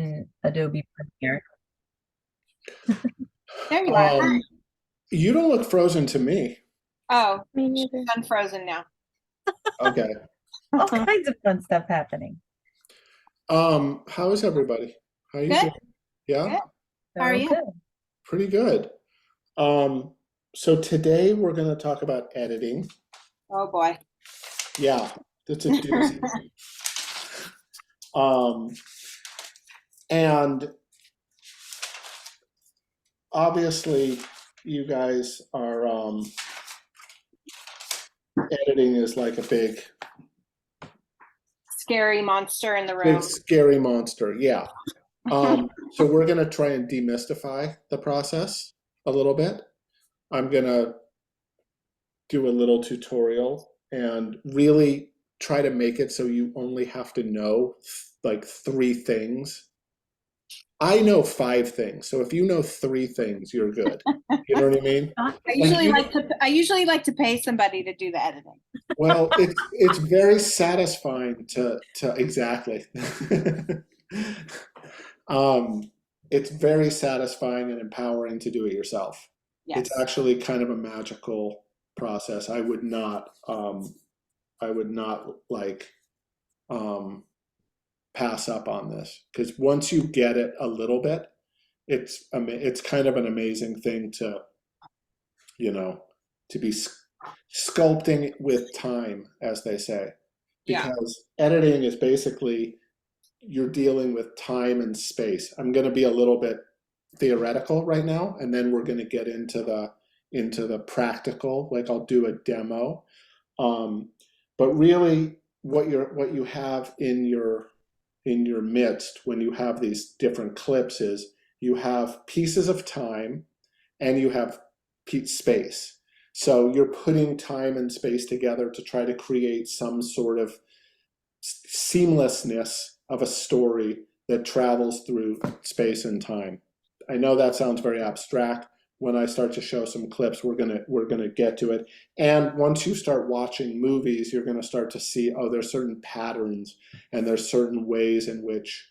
in Adobe Premiere. There you are. Hi. You don't look frozen to me. Oh, Me she's neither. unfrozen now. Okay. All kinds of fun stuff happening. How is everybody? How you Good. doing? Yeah, Good. How are So you? good. pretty good. Um, so today we're going to talk about editing. Oh boy. Yeah, that's a doozy. Um, and obviously you guys are editing is like a Scary monster in the big room. scary monster. Yeah. So we're going to try and demystify the process a little bit. I'm going to do a little tutorial and really try to make it so you only have to know like 3 things. I know 5 things, so if you know 3 things, you're good. You know what I mean? Not I And usually like to I usually like to pay somebody to do the editing. well, it's very satisfying to exactly. um, it's very satisfying and empowering to do it yourself. It's Yes. actually kind of a magical process. I would not like um, pass up on this because once you get it a little bit, it's kind of an amazing thing to you know to be sculpting with time, as they say, Yeah. because editing is basically you're dealing with time and space. I'm going to be a little bit theoretical right now, and then we're going to get into the practical. Like I'll do a demo. Um, but really, what you have in your midst when you have these different clips is you have pieces of time and you have space. So you're putting time and space together to try to create some sort of seamlessness of a story that travels through space and time. I know that sounds very abstract. When I start to show some clips, we're gonna get to it. And once you start watching movies, you're gonna start to see, oh, there's certain patterns and there's certain ways in which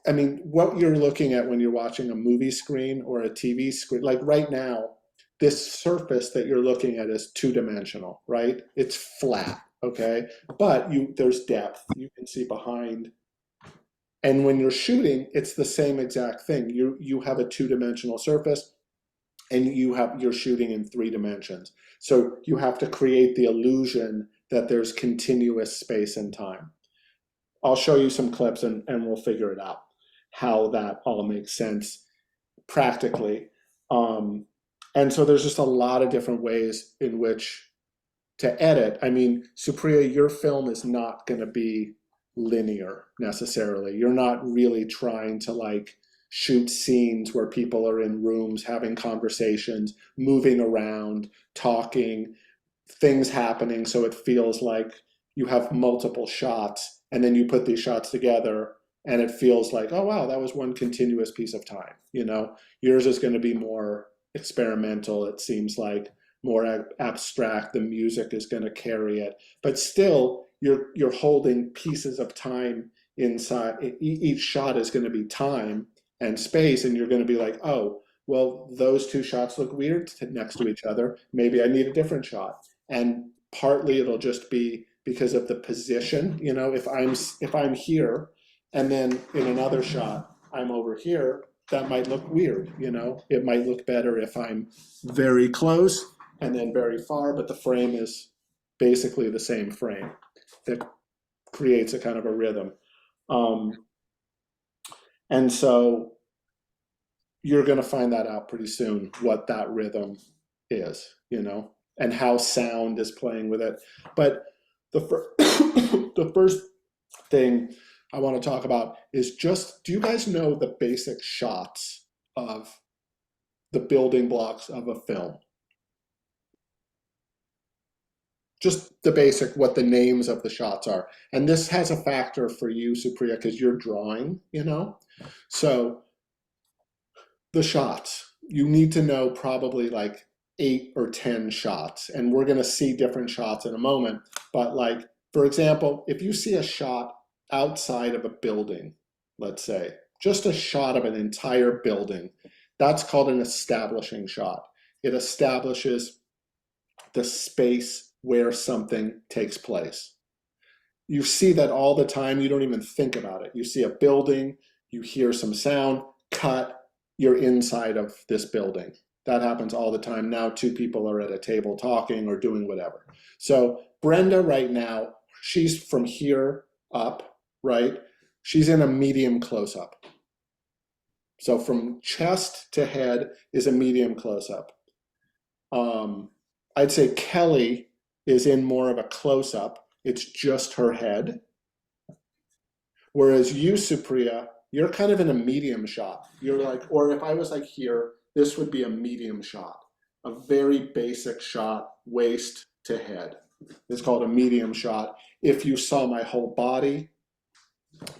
I mean, what you're looking at when you're watching a movie screen or a TV screen, like right now, this surface that you're looking at is 2-dimensional, right? It's flat, okay? But there's depth. You can see behind. And when you're shooting, it's the same exact thing. You have a 2-dimensional surface and you're shooting in 3 dimensions. So you have to create the illusion that there's continuous space and time. I'll show you some clips and we'll figure it out how that all makes sense practically. Um, and so there's just a lot of different ways in which to edit. I mean, Supriya, your film is not going to be linear necessarily. You're not really trying to like shoot scenes where people are in rooms having conversations, moving around, talking, things happening so it feels like you have multiple shots and then you put these shots together and it feels like, oh wow, that was one continuous piece of time. Yours is going to be more experimental, it seems like, more abstract. The music is going to carry it, but still you're holding pieces of time inside. Each shot is going to be time and space, and you're going to be like, oh well, those 2 shots look weird next to each other, maybe I need a different shot. And partly it'll just be because of the position. If I'm here and then in another shot I'm over here, that might look weird. It might look better if I'm very close and then very far, but the frame is basically the same frame that creates a kind of a rhythm. um, and so you're going to find that out pretty soon, what that rhythm is, and how sound is playing with it. But the, the first thing I want to talk about is do you guys know the basic shots of the building blocks of a film? Just the basic, what the names of the shots are. And this has a factor for you, Supriya, because you're drawing. So the shots, you need to know probably like 8 or 10 shots, and we're going to see different shots in a moment. But like, for example, if you see a shot outside of a building, let's say, just a shot of an entire building. That's called an establishing shot. It establishes the space where something takes place. You see that all the time. You don't even think about it. You see a building, you hear some sound, cut, you're inside of this building. That happens all the time. Now two people are at a table talking or doing whatever. So Brenda right now, she's from here up, right? She's in a medium close-up. So from chest to head is a medium close-up. I'd say Kelly is in more of a close-up. It's just her head. Whereas you, Supriya, you're kind of in a medium shot. You're like, or if I was like here, this would be a medium shot, a very basic shot, waist to head. It's called a medium shot. If you saw my whole body,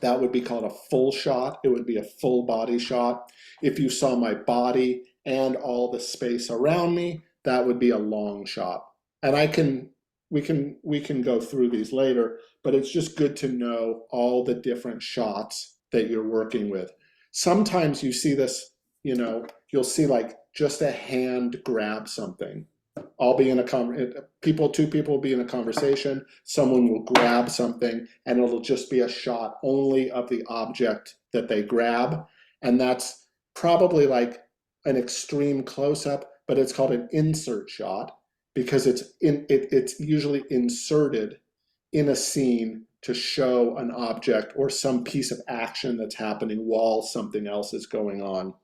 that would be called a full shot. It would be a full body shot. If you saw my body and all the space around me, that would be a long shot. And we can go through these later, but it's just good to know all the different shots that you're working with. Sometimes you see this, you'll see like just a hand grab something. I'll be in two people will be in a conversation, someone will grab something, and it'll just be a shot only of the object that they grab. And that's probably an extreme close-up, but it's called an insert shot because it's usually inserted in a scene to show an object or some piece of action that's happening while something else is going on.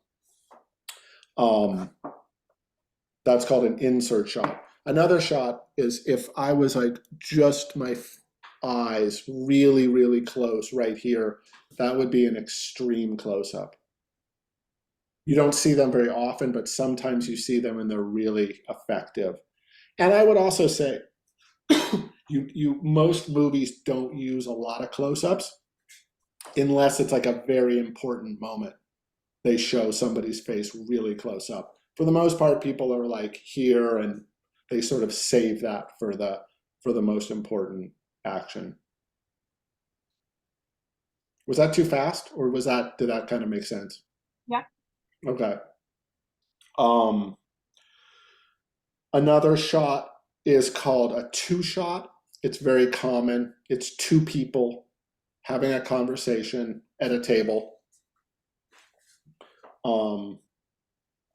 That's called an insert shot. Another shot is if I was like just my eyes really, really close right here, that would be an extreme close-up. You don't see them very often, but sometimes you see them and they're really effective. And I would also say, most movies don't use a lot of close-ups unless it's like a very important moment. They show somebody's face really close up. For the most part, people are like here and they sort of save that for the most important action. Was that too fast, or did that kind of make sense? Yeah. Okay. Another shot is called a two shot. It's very common. It's two people having a conversation at a table.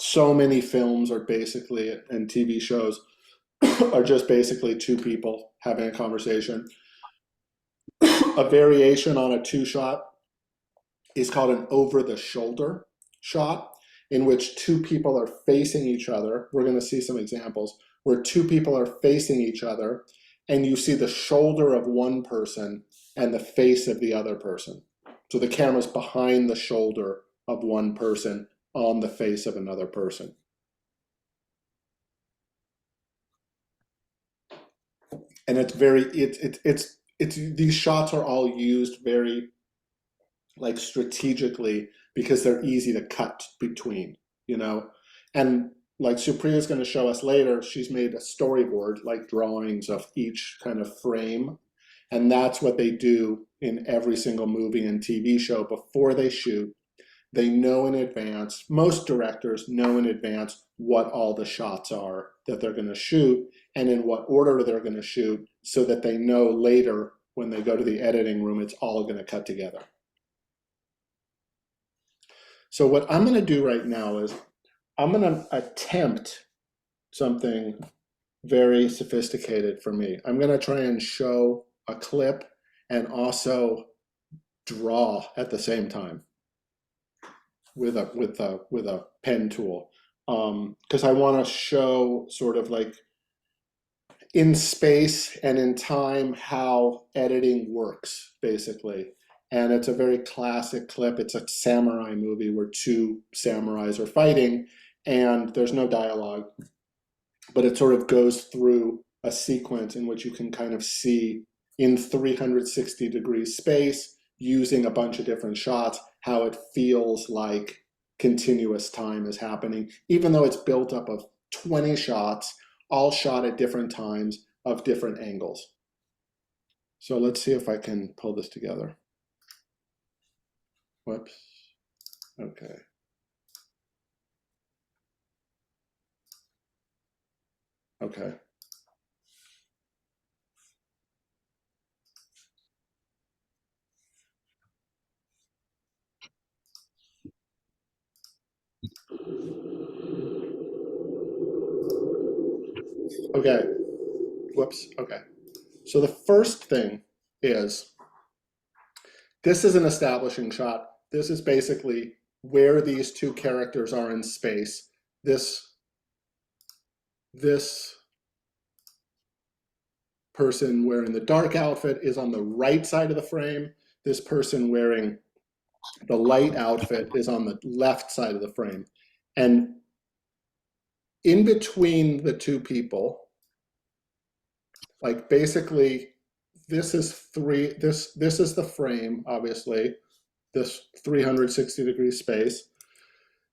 So many films are basically, and TV shows are just basically two people having a conversation. A variation on a two shot is called an over the shoulder shot, in which two people are facing each other. We're going to see some examples where two people are facing each other and you see the shoulder of one person and the face of the other person. So the camera's behind the shoulder of one person on the face of another person. And it's these shots are all used very like strategically because they're easy to cut between, and like Supriya is going to show us later, she's made a storyboard, like drawings of each kind of frame, and that's what they do in every single movie and TV show before they shoot. They know in advance, most directors know in advance what all the shots are that they're going to shoot and in what order they're going to shoot so that they know later when they go to the editing room, it's all going to cut together. So what I'm going to do right now is I'm going to attempt something very sophisticated for me. I'm going to try and show a clip and also draw at the same time with a pen tool, because I want to show sort of like in space and in time how editing works, basically. And it's a very classic clip. It's a samurai movie where two samurais are fighting and there's no dialogue, but it sort of goes through a sequence in which you can kind of see in 360-degree space, using a bunch of different shots, how it feels like continuous time is happening, even though it's built up of 20 shots, all shot at different times of different angles. So let's see if I can pull this together. Whoops. Okay. Okay. Okay. Whoops. Okay. So the first thing is, this is an establishing shot. This is basically where these two characters are in space. This person wearing the dark outfit is on the right side of the frame. This person wearing the light outfit is on the left side of the frame. And in between the two people, like basically this is this is the frame, obviously, this 360-degree space.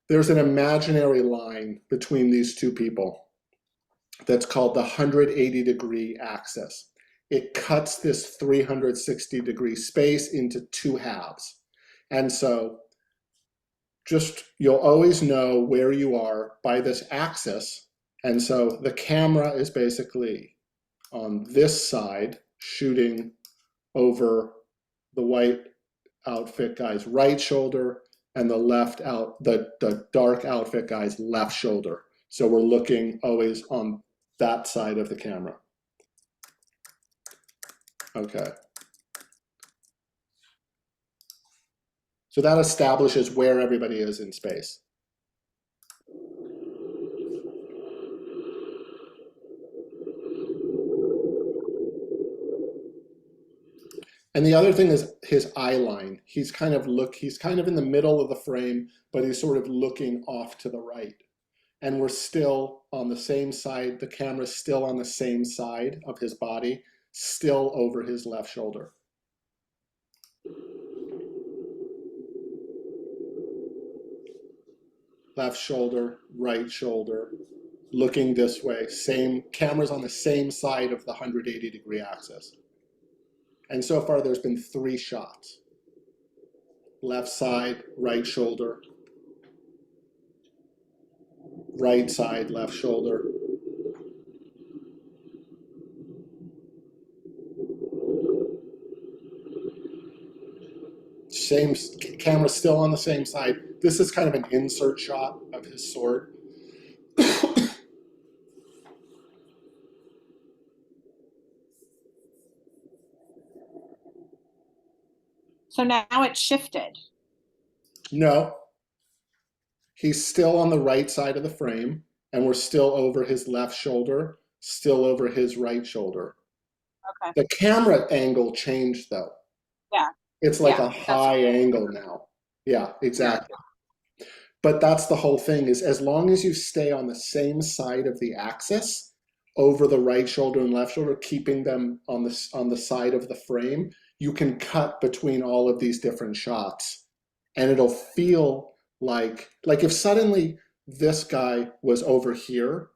There's an imaginary line between these two people that's called the 180-degree axis. It cuts this 360-degree space into two halves. And so just, you'll always know where you are by this axis. And so the camera is basically on this side, shooting over the white outfit guy's right shoulder and the dark outfit guy's left shoulder. So we're looking always on that side of the camera. Okay. So that establishes where everybody is in space. And the other thing is his eye line. He's kind of in the middle of the frame, but he's sort of looking off to the right. And we're still on the same side. The camera's still on the same side of his body, still over his left shoulder. Left shoulder, right shoulder, looking this way. Same, camera's on the same side of the 180-degree axis. And so far there's been 3 shots. Left side, right shoulder, right side, left shoulder. Same, camera still on the same side. This is kind of an insert shot of his sword. So now it's shifted. No, he's still on the right side of the frame, and we're still over his left shoulder, still over his right shoulder. Okay. The camera angle changed though. Yeah. It's like Yeah, a high angle now. Yeah, exactly. Yeah. But that's the whole thing, is as long as you stay on the same side of the axis, over the right shoulder and left shoulder, keeping them on the side of the frame, you can cut between all of these different shots. And it'll feel like if suddenly this guy was over here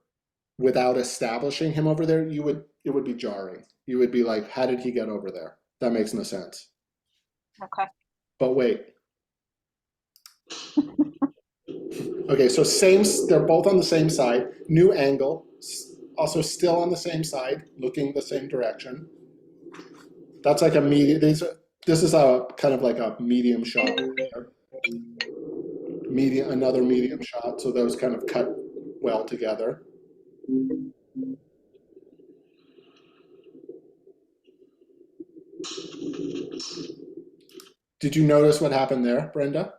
without establishing him over there, it would be jarring. You would be like, how did he get over there? That makes no sense. Okay. But wait. Okay, so they're both on the same side, new angle, also still on the same side, looking the same direction. That's like a medium, this is a kind of like a medium shot there. Another medium shot, so those kind of cut well together. Did you notice what happened there, Brenda?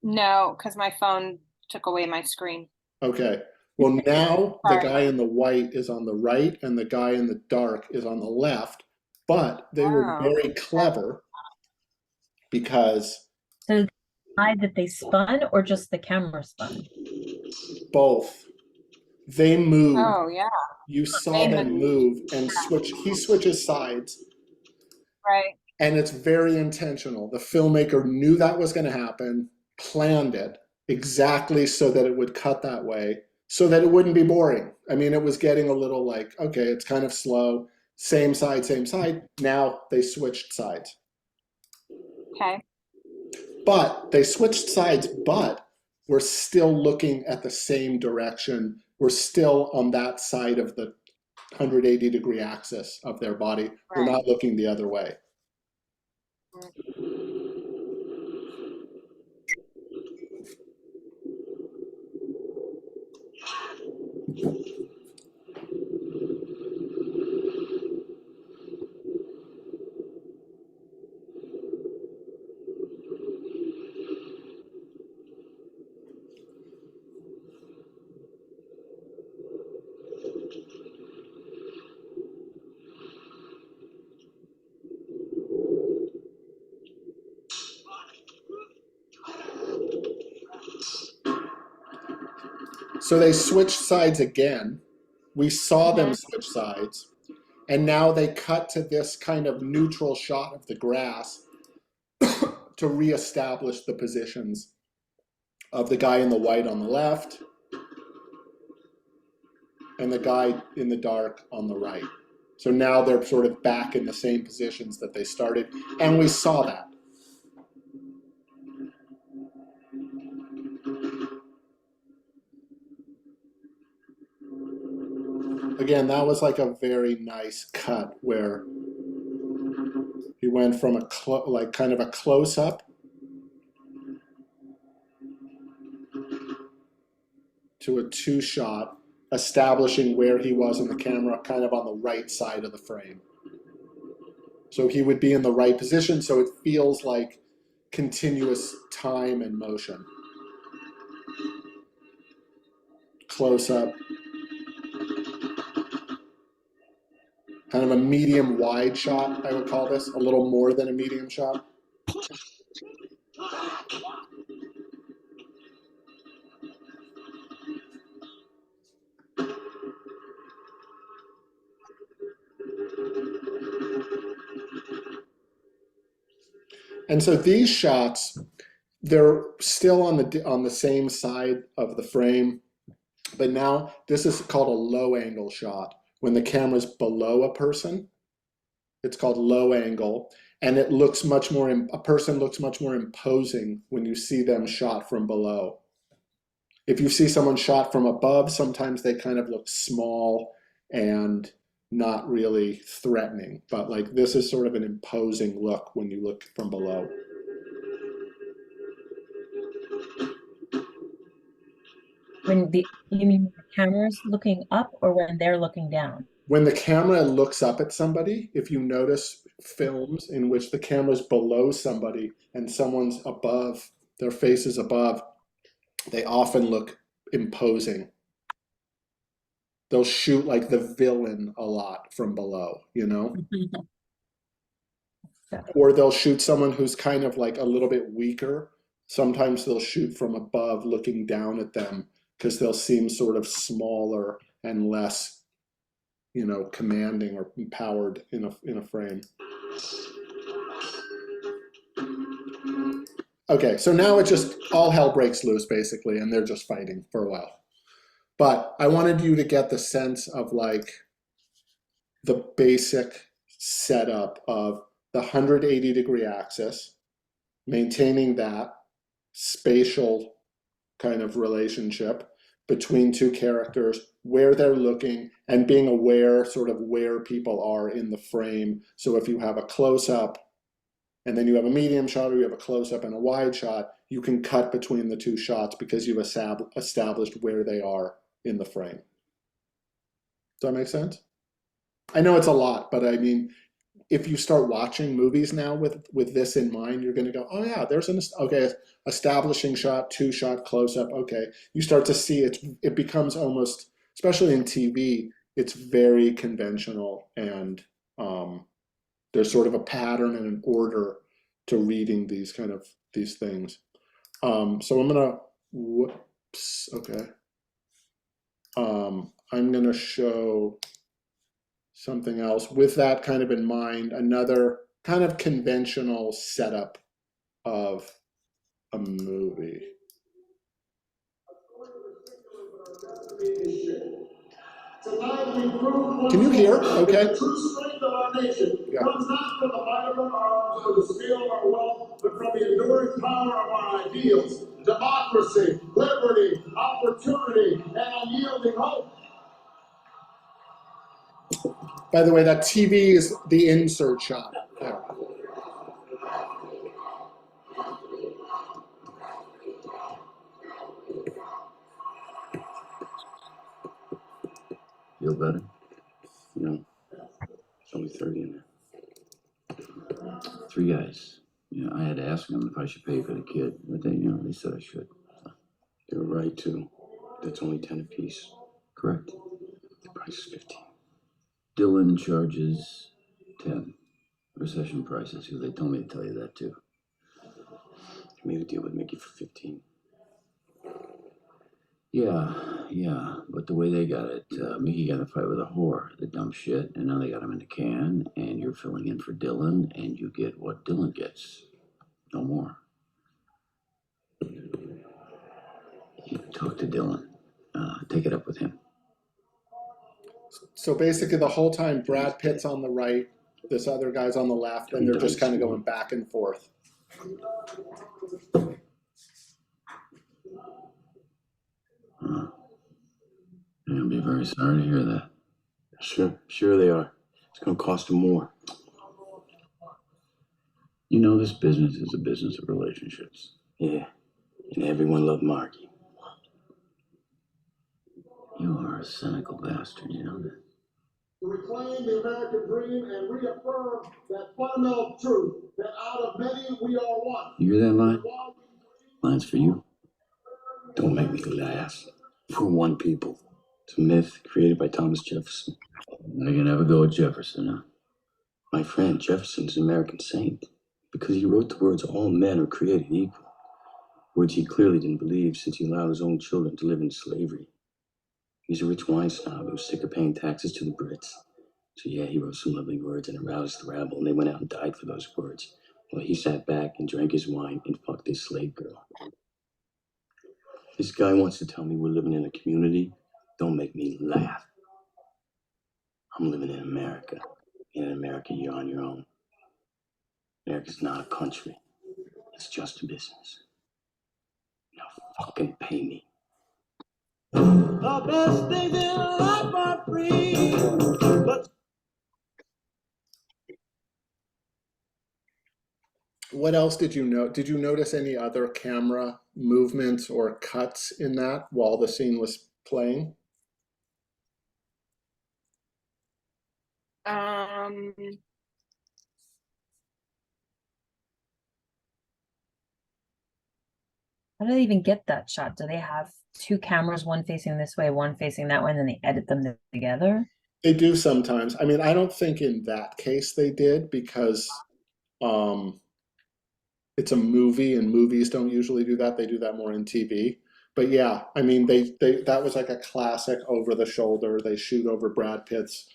No, because my phone took away my screen. Okay. Well, now the guy in the white is on the right and the guy in the dark is on the left, but they were very clever because... So the side that they spun or just the camera spun? Both. They moved. Oh, yeah. You saw them move and he switches sides. Right. And it's very intentional. The filmmaker knew that was going to happen, planned it exactly so that it would cut that way, so that it wouldn't be boring. I mean, it was getting a little like, okay, it's kind of slow, same side, same side. Now they switched sides. Okay. But they switched sides, but we're still looking at the same direction. We're still on that side of the 180-degree axis of their body. We're Right. not looking the other way. So they switched sides again. We saw them switch sides. And now they cut to this kind of neutral shot of the grass to reestablish the positions of the guy in the white on the left and the guy in the dark on the right. So now they're sort of back in the same positions that they started, and we saw that. Again, that was like a very nice cut where he went from a like kind of a close up to a two shot, establishing where he was in the camera, kind of on the right side of the frame. So he would be in the right position, so it feels like continuous time and motion. Close up. Kind of a medium wide shot, I would call this, a little more than a medium shot. And so these shots, they're still on the same side of the frame, but now this is called a low angle shot. When the camera's below a person, it's called low angle, and it looks much more, a person looks much more imposing when you see them shot from below. If you see someone shot from above, sometimes they kind of look small and not really threatening, but like this is sort of an imposing look when you look from below. You mean the camera's looking up or when they're looking down? When the camera looks up at somebody, if you notice films in which the camera's below somebody and someone's above, their face is above, they often look imposing. They'll shoot like the villain a lot from below, you know? Or they'll shoot someone who's kind of like a little bit weaker. Sometimes they'll shoot from above looking down at them because they'll seem sort of smaller and less, you know, commanding or empowered in a frame. Okay, so now it just all hell breaks loose basically, and they're just fighting for a while. But I wanted you to get the sense of like the basic setup of the 180-degree axis, maintaining that spatial kind of relationship between two characters, where they're looking, and being aware sort of where people are in the frame. So if you have a close-up, and then you have a medium shot, or you have a close-up and a wide shot, you can cut between the two shots because you've established where they are in the frame. Does that make sense? I know it's a lot, but I mean, if you start watching movies now with this in mind, you're going to go, oh yeah, there's an okay, establishing shot, two shot close up. Okay, you start to see it becomes almost, especially in TV, it's very conventional, and there's sort of a pattern and an order to reading these things. So I'm gonna whoops. Okay. I'm gonna show something else with that kind of in mind, another kind of conventional setup of a movie. Can you hear? Okay. The true strength of our nation comes not from the might of our arms or the skill of our wealth, but from the enduring power of our ideals, democracy, liberty, opportunity, and unyielding hope. By the way, that TV is the insert shot. There. Feel better? You know, it's only 30 in there. 3 guys. You know, I had to ask them if I should pay for the kid, but they said I should. So, they were right too. That's only 10 apiece. Correct. The price is 15. Dylan charges 10. Recession prices, because they told me to tell you that too. I made a deal with Mickey for 15. Yeah, but the way they got it, Mickey got in a fight with a whore, the dumb shit, and now they got him in the can, and you're filling in for Dylan, and you get what Dylan gets. No more. Talk to Dylan. Take it up with him. So basically, the whole time, Brad Pitt's on the right, this other guy's on the left, and they're just kind of going back and forth. You're gonna be very sorry to hear that. Sure they are. It's gonna cost them more. You know, this business is a business of relationships. Yeah, and everyone loved Marky. You are a cynical bastard, you know that? To reclaim the American dream and reaffirm that fundamental truth that out of many we are one. You hear that line? Line's for you. Don't make me laugh. For one people. It's a myth created by Thomas Jefferson. I can never go with Jefferson, huh? My friend, Jefferson's an American saint because he wrote the words, all men are created equal. Words he clearly didn't believe since he allowed his own children to live in slavery. He's a rich wine snob who was sick of paying taxes to the Brits. So yeah, he wrote some lovely words and aroused the rabble, and they went out and died for those words. While he sat back and drank his wine and fucked his slave girl. This guy wants to tell me we're living in a community. Don't make me laugh. I'm living in America. In America, you're on your own. America's not a country. It's just a business. Now fucking pay me. The best things in life are free, but What else did you note? Did you notice any other camera movements or cuts in that while the scene was playing? How do they even get that shot? Do they have two cameras, one facing this way, one facing that way, and then they edit them together? They do sometimes. I mean, I don't think in that case they did because it's a movie and movies don't usually do that. They do that more in TV. But yeah, I mean, they that was like a classic over the shoulder. They shoot over Brad Pitt's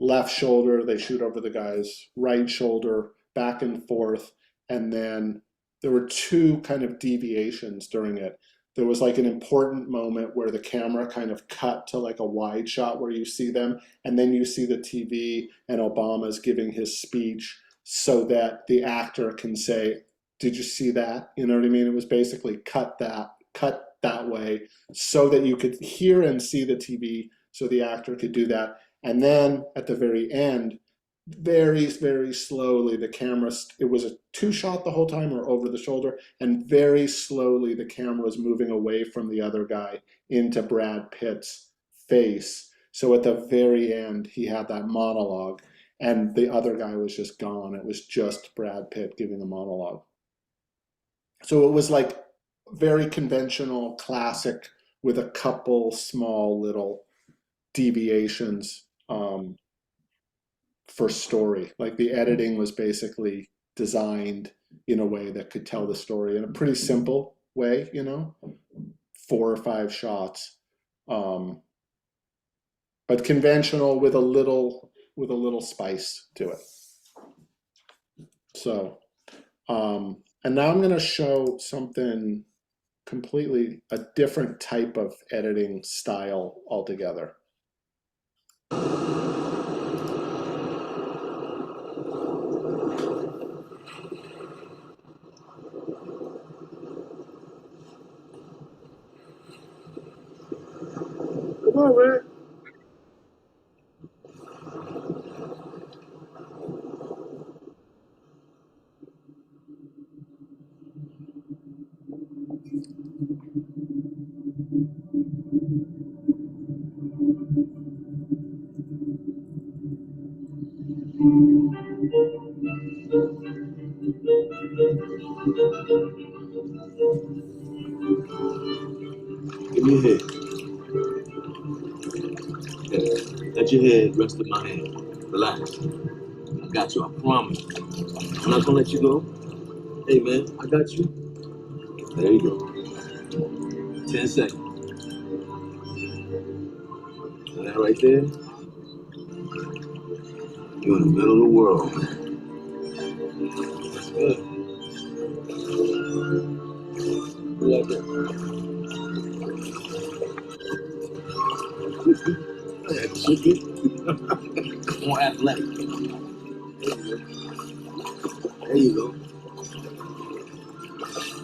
left shoulder, they shoot over the guy's right shoulder, back and forth. And then there were two kind of deviations during it. There was like an important moment where the camera kind of cut to like a wide shot where you see them, and then you see the TV and Obama's giving his speech so that the actor can say, "Did you see that?" You know what I mean? It was basically cut that way so that you could hear and see the TV so the actor could do that. And then at the very end, very, very slowly, the camera, it was a two shot the whole time or over the shoulder, and very slowly the camera was moving away from the other guy into Brad Pitt's face. So at the very end, he had that monologue, and the other guy was just gone. It was just Brad Pitt giving the monologue. So it was like very conventional, classic, with a couple small little deviations for story. Like the editing was basically designed in a way that could tell the story in a pretty simple way, you know, 4 or 5 shots, but conventional with a little spice to it. So, and now I'm going to show something completely a different type of editing style altogether. Come on, man. Give me your head. Yeah. Let your head rest in my hand. Relax. I got you, I promise. I'm not gonna let you go. Hey man, I got you. There you go. 10 seconds. And that right there, you're in the middle of the world, man. That's good. You like that? Yeah, should be. More athletic. There you go.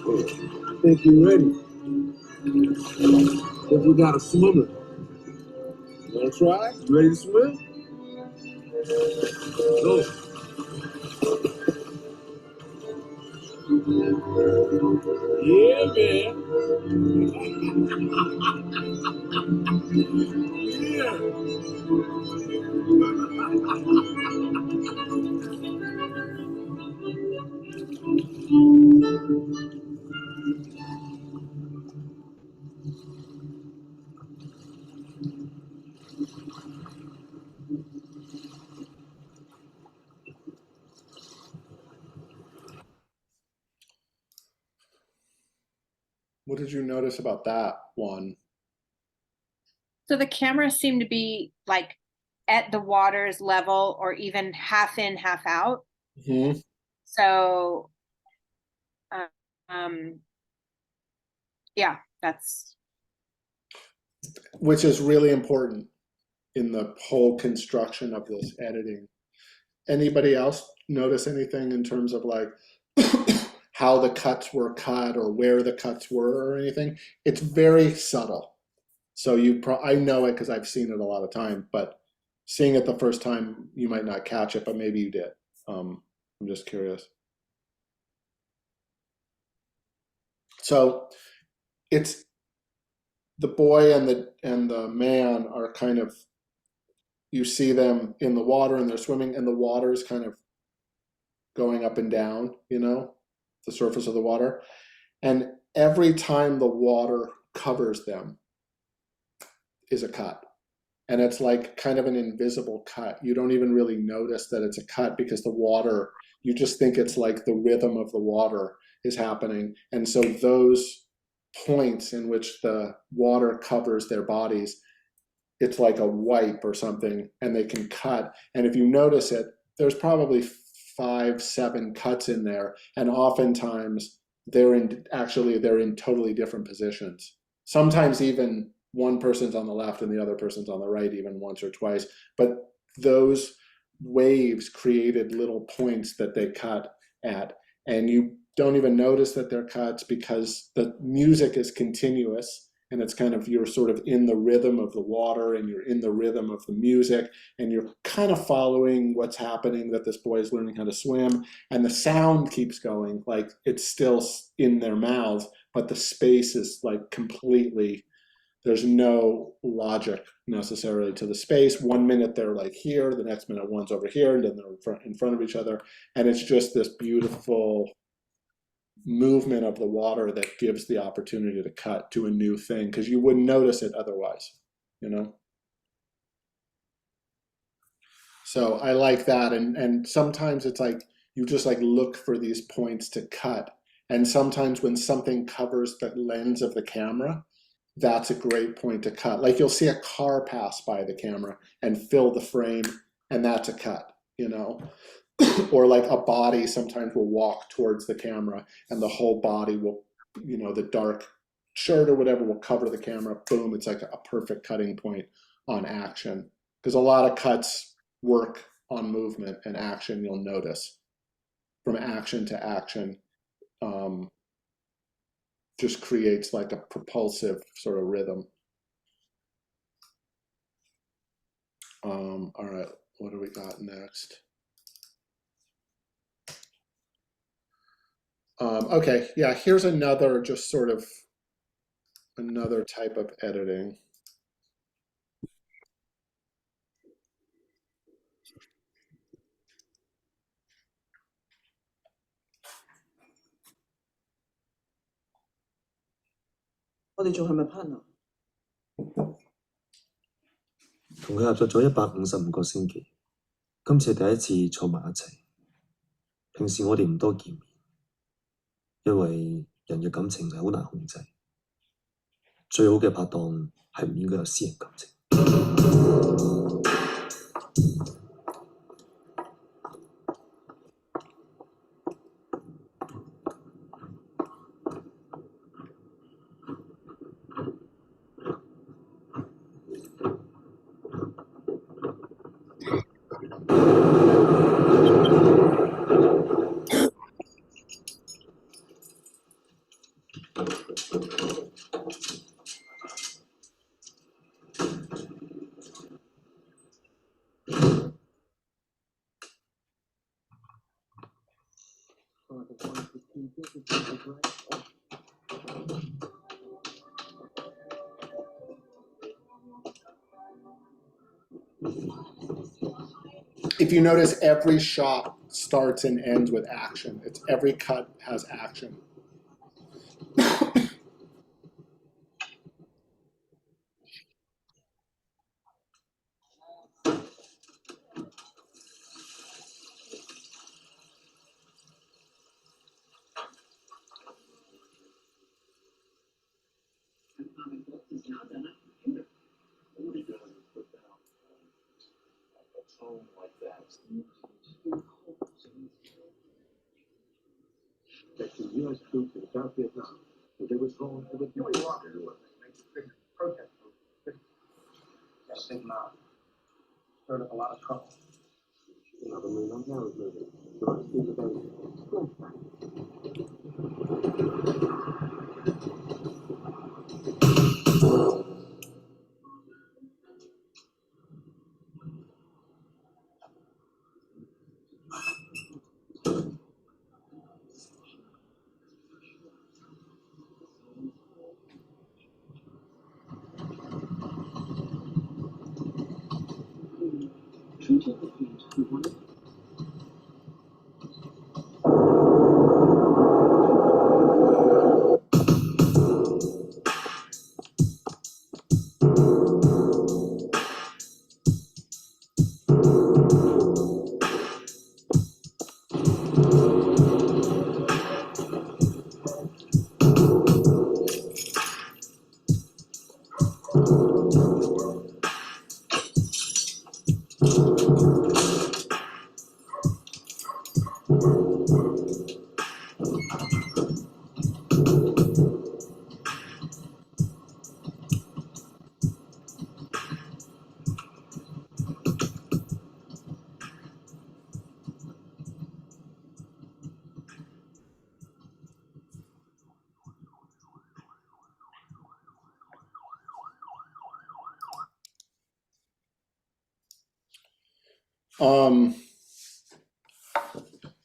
Yeah. I think you're ready. I think we got a swimmer. You wanna try? You ready to swim? Go. Yeah, man. Yeah. What did you notice about that one? So the cameras seem to be like at the water's level or even half in, half out. Mm-hmm. So, uh, um, yeah, that's Which is really important in the whole construction of this editing. Anybody else notice anything in terms of like how the cuts were cut or where the cuts were or anything? It's very subtle. So I know it because I've seen it a lot of time, but seeing it the first time, you might not catch it, but maybe you did. I'm just curious. So it's the boy and the man are kind of, you see them in the water and they're swimming and the water is kind of going up and down, the surface of the water. And every time the water covers them is a cut. And it's like kind of an invisible cut. You don't even really notice that it's a cut because the water, you just think it's like the rhythm of the water is happening. And so those points in which the water covers their bodies, it's like a wipe or something, and they can cut. And if you notice it, there's probably 5, 7 cuts in there, and oftentimes they're in totally different positions. Sometimes even one person's on the left and the other person's on the right, even once or twice. But those waves created little points that they cut at, and you don't even notice that they're cuts because the music is continuous and it's kind of, you're sort of in the rhythm of the water and you're in the rhythm of the music and you're kind of following what's happening, that this boy is learning how to swim, and the sound keeps going, like it's still in their mouths, but the space is like completely, there's no logic necessarily to the space. 1 minute they're like here, the next minute one's over here, and then they're in front of each other, and it's just this beautiful movement of the water that gives the opportunity to cut to a new thing, because you wouldn't notice it otherwise. So I like that, and sometimes it's like you just like look for these points to cut, and sometimes when something covers the lens of the camera, that's a great point to cut. Like you'll see a car pass by the camera and fill the frame, and that's a cut. Or like a body sometimes will walk towards the camera and the whole body will, the dark shirt or whatever will cover the camera. Boom, it's like a perfect cutting point on action because a lot of cuts work on movement and action, you'll notice. From action to action, just creates like a propulsive sort of rhythm. All right, what do we got next? Okay, yeah, here's another just sort of another type of editing.我哋仲係咪 partner？同佢合作咗155個星期，今次係第一次坐埋一齊。平時我哋唔多見面，因為人嘅感情係好難控制。最好嘅拍檔係唔應該有私人感情。If you notice, every shot starts and ends with action. It's every cut has action. That the U.S. troops in South Vietnam, they was going to the protest. Yes, they've not stirred up a lot of trouble. You know, the moon is moving. So it's through the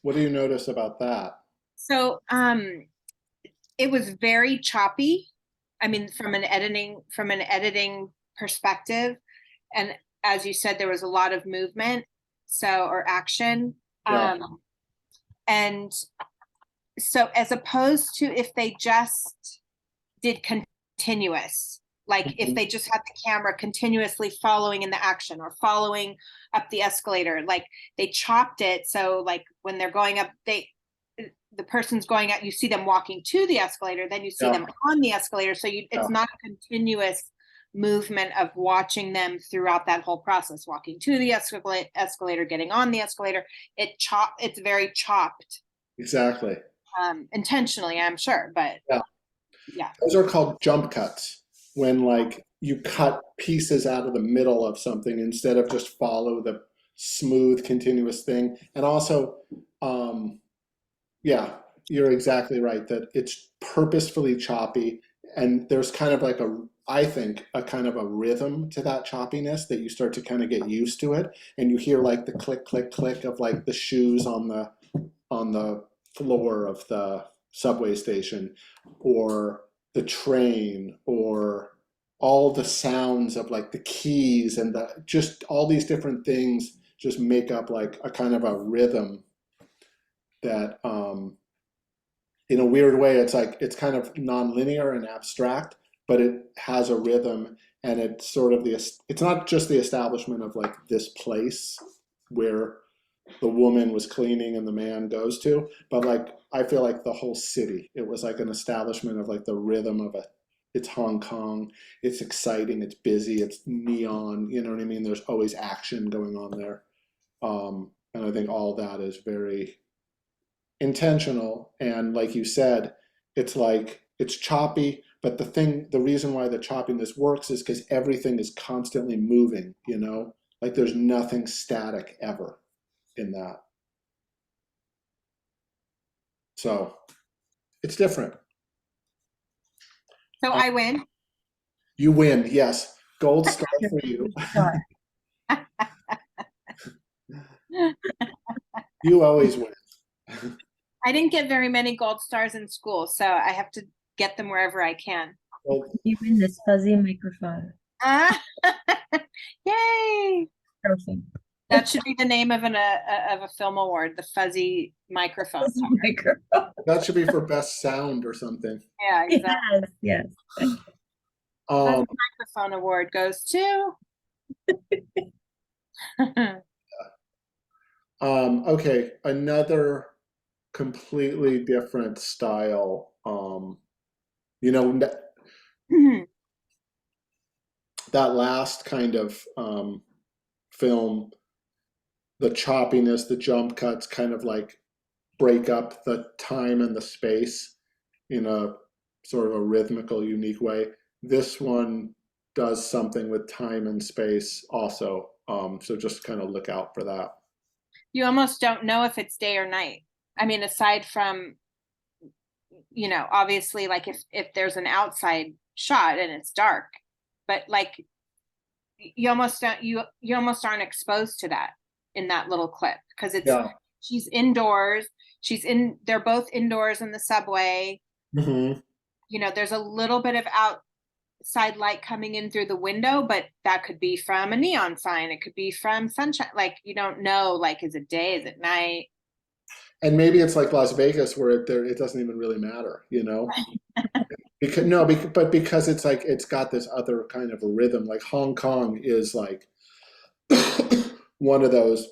What do you notice about that? So it was very choppy. I mean, from an editing perspective. And as you said, there was a lot of movement, or action. Yeah. And so as opposed to if they just did continuous, like if they just had the camera continuously following in the action or following up the escalator, like they chopped it. So like when they're going up, the person's going out, you see them walking to the escalator, then you see them on the escalator. So it's not a continuous movement of watching them throughout that whole process, walking to the escalator, getting on the escalator. It's very chopped. Exactly. Intentionally, I'm sure, but yeah. Those are called jump cuts. When like you cut pieces out of the middle of something instead of just follow the smooth, continuous thing. And also, yeah, you're exactly right that it's purposefully choppy, and there's kind of like I think, a kind of a rhythm to that choppiness that you start to kind of get used to it, and you hear like the click, click, click of like the shoes on the floor of the subway station, or the train, or all the sounds of like the keys and just all these different things just make up like a kind of a rhythm that in a weird way it's like it's kind of non-linear and abstract, but it has a rhythm, and it's sort of it's not just the establishment of like this place where the woman was cleaning and the man goes to, but like I feel like the whole city, it was like an establishment of like the rhythm of it. It's Hong Kong, it's exciting, it's busy, it's neon, you know what I mean? There's always action going on there. And I think all that is very intentional, and like you said, it's like it's choppy, but the reason why the choppiness works is because everything is constantly moving, you know, like there's nothing static ever in that. So it's different. So I win. You win, yes. Gold star for you. You always win. I didn't get very many gold stars in school, so I have to get them wherever I can. Well, You win this fuzzy microphone Ah, yay! trophy. That should be the name of a film award, the fuzzy microphone. Fuzzy microphone. that should be for best sound or something. Yeah, exactly. Yes, yes. Fuzzy microphone award goes to. Okay, another completely different style. You know, that last kind of film, the choppiness, the jump cuts kind of like break up the time and the space in a sort of a rhythmical, unique way. This one does something with time and space also. So just kind of look out for that. You almost don't know if it's day or night. I mean, aside from, you know, obviously, like if there's an outside shot and it's dark, but like you almost don't, you almost aren't exposed to that in that little clip, because it's she's indoors, they're both indoors in the subway. Mm-hmm. You know, there's a little bit of outside light coming in through the window, but that could be from a neon sign, it could be from sunshine. Like you don't know, like is it day, is it night? And maybe it's like Las Vegas where it doesn't even really matter, you know? Because it's like it's got this other kind of a rhythm. Like Hong Kong is like one of those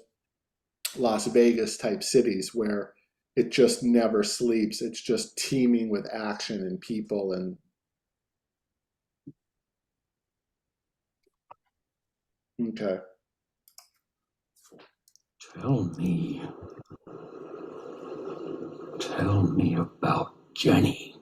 Las Vegas type cities where it just never sleeps. It's just teeming with action and people and okay. Tell me about Jenny.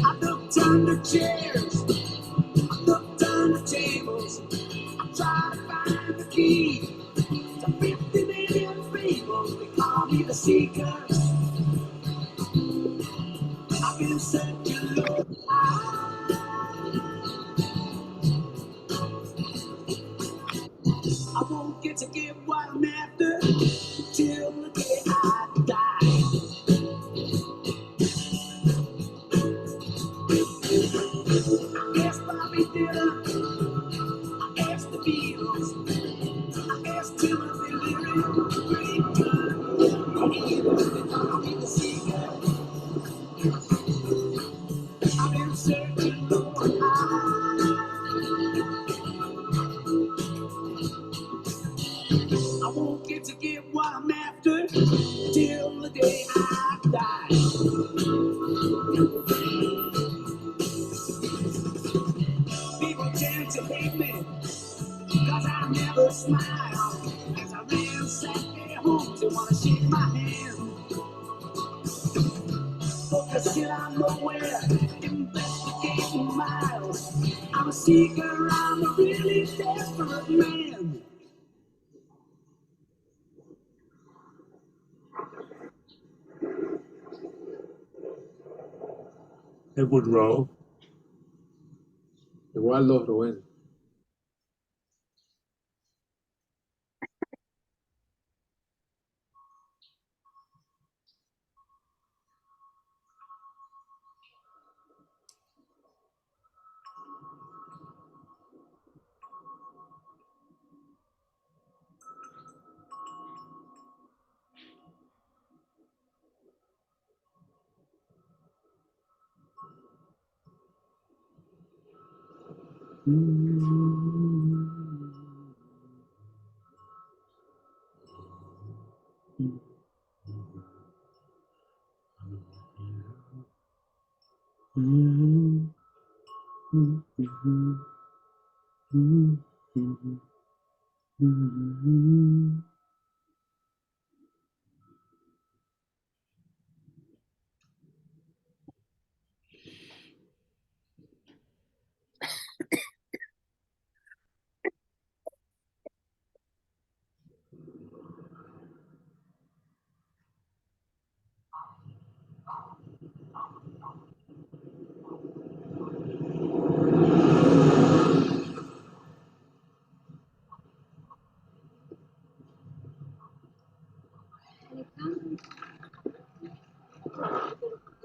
I looked under chairs, I looked under tables, I tried to find the key to 50 million fables. They call me the seeker. I've been searching low. I won't get to get what I'm after till the day I die. I asked Bobby Dylan, I asked the Beatles, I asked Timothy Leary, great time. They call me the seeker. I've been searching low and high. I won't get to get what I'm after till the day I die. Till I'm nowhere, investigating miles. I'm a seeker, I'm a really desperate man. Edward Rowe. Igual los Roel.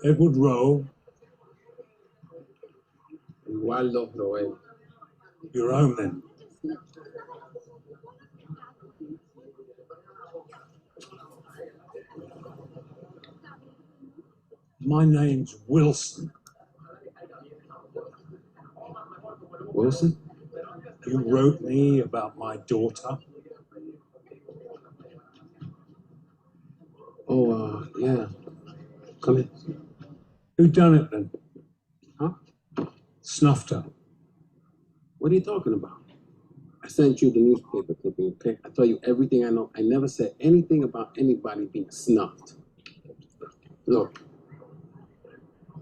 Edward Rowe. Igual los Roel. You're home then. My name's Wilson. Wilson? You wrote me about my daughter. Oh, yeah. Come in. Who done it then? Huh? Snuffed her. What are you talking about? I sent you the newspaper clipping, okay? I tell you everything I know. I never said anything about anybody being snuffed. Look,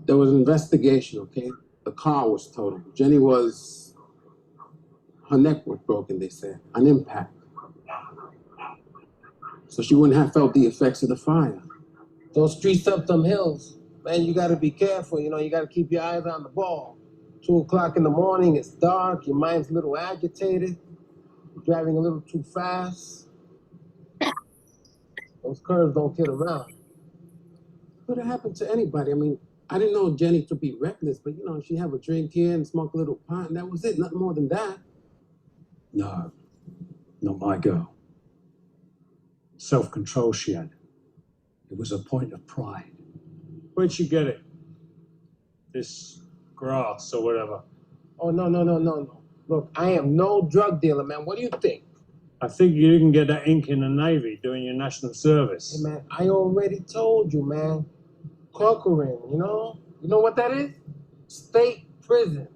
there was an investigation, okay? The car was totaled. Jenny was... Her neck was broken, they said. An impact. So she wouldn't have felt the effects of the fire. Those streets up them hills, man, you gotta be careful. You know, you gotta keep your eyes on the ball. 2 o'clock in the morning, it's dark, your mind's a little agitated, you're driving a little too fast. Those curves don't kid around. Could have happened to anybody. I mean, I didn't know Jenny to be reckless, but you know, she'd have a drink here and smoke a little pot, and that was it. Nothing more than that. No, not my girl. Self-control she had. It was a point of pride. Where'd she get it? This grass or whatever. Oh, no. Look, I am no drug dealer, man. What do you think? I think you didn't get that ink in the Navy doing your national service. Hey, man, I already told you, man. Conquering, you know? You know what that is? State prison.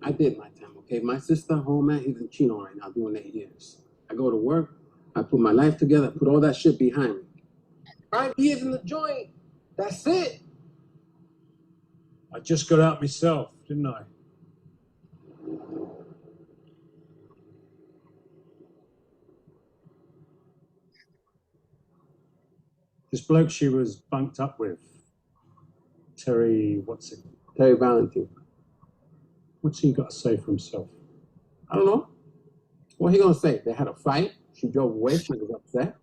I did my time, okay? My sister, home man, he's in Chino right now doing 8 years. I go to work, I put my life together, put all that shit behind me. 5 years in the joint. That's it. I just got out myself, didn't I? This bloke she was bunked up with, Terry, what's it? Terry Valentine. What's he got to say for himself? I don't know. What he gonna say? They had a fight, she drove away, she was upset.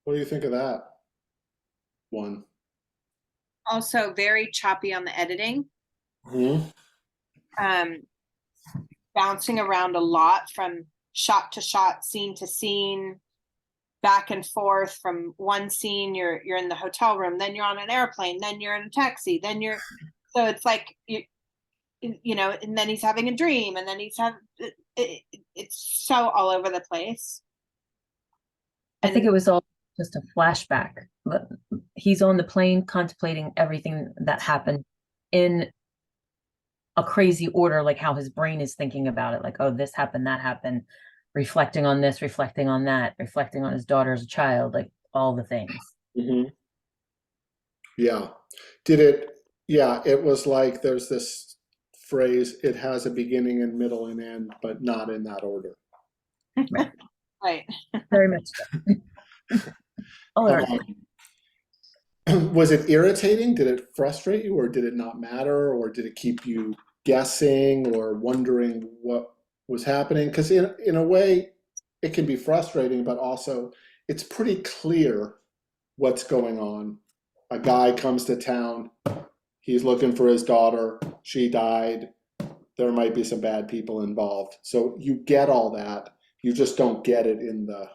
What do you think of that one? Also very choppy on the editing. Mm-hmm. Bouncing around a lot from shot to shot, scene to scene, back and forth from one scene, you're in the hotel room, then you're on an airplane, then you're in a taxi, then you're, so it's like you know, and then he's having a dream, and then he's having it's so all over the place. I think it was all just a flashback. But he's on the plane contemplating everything that happened in a crazy order, like how his brain is thinking about it, like, oh, this happened, that happened, reflecting on this, reflecting on that, reflecting on his daughter as a child, like all the things. Mm-hmm. Yeah. Did it, yeah, it was like there's this phrase, it has a beginning and middle and end, but not in that order. Right. Very much so. All right. Was it irritating? Did it frustrate you, or did it not matter, or did it keep you guessing or wondering what was happening? Because in a way, it can be frustrating, but also it's pretty clear what's going on. A guy comes to town, he's looking for his daughter, she died, there might be some bad people involved. So you get all that, you just don't get it in the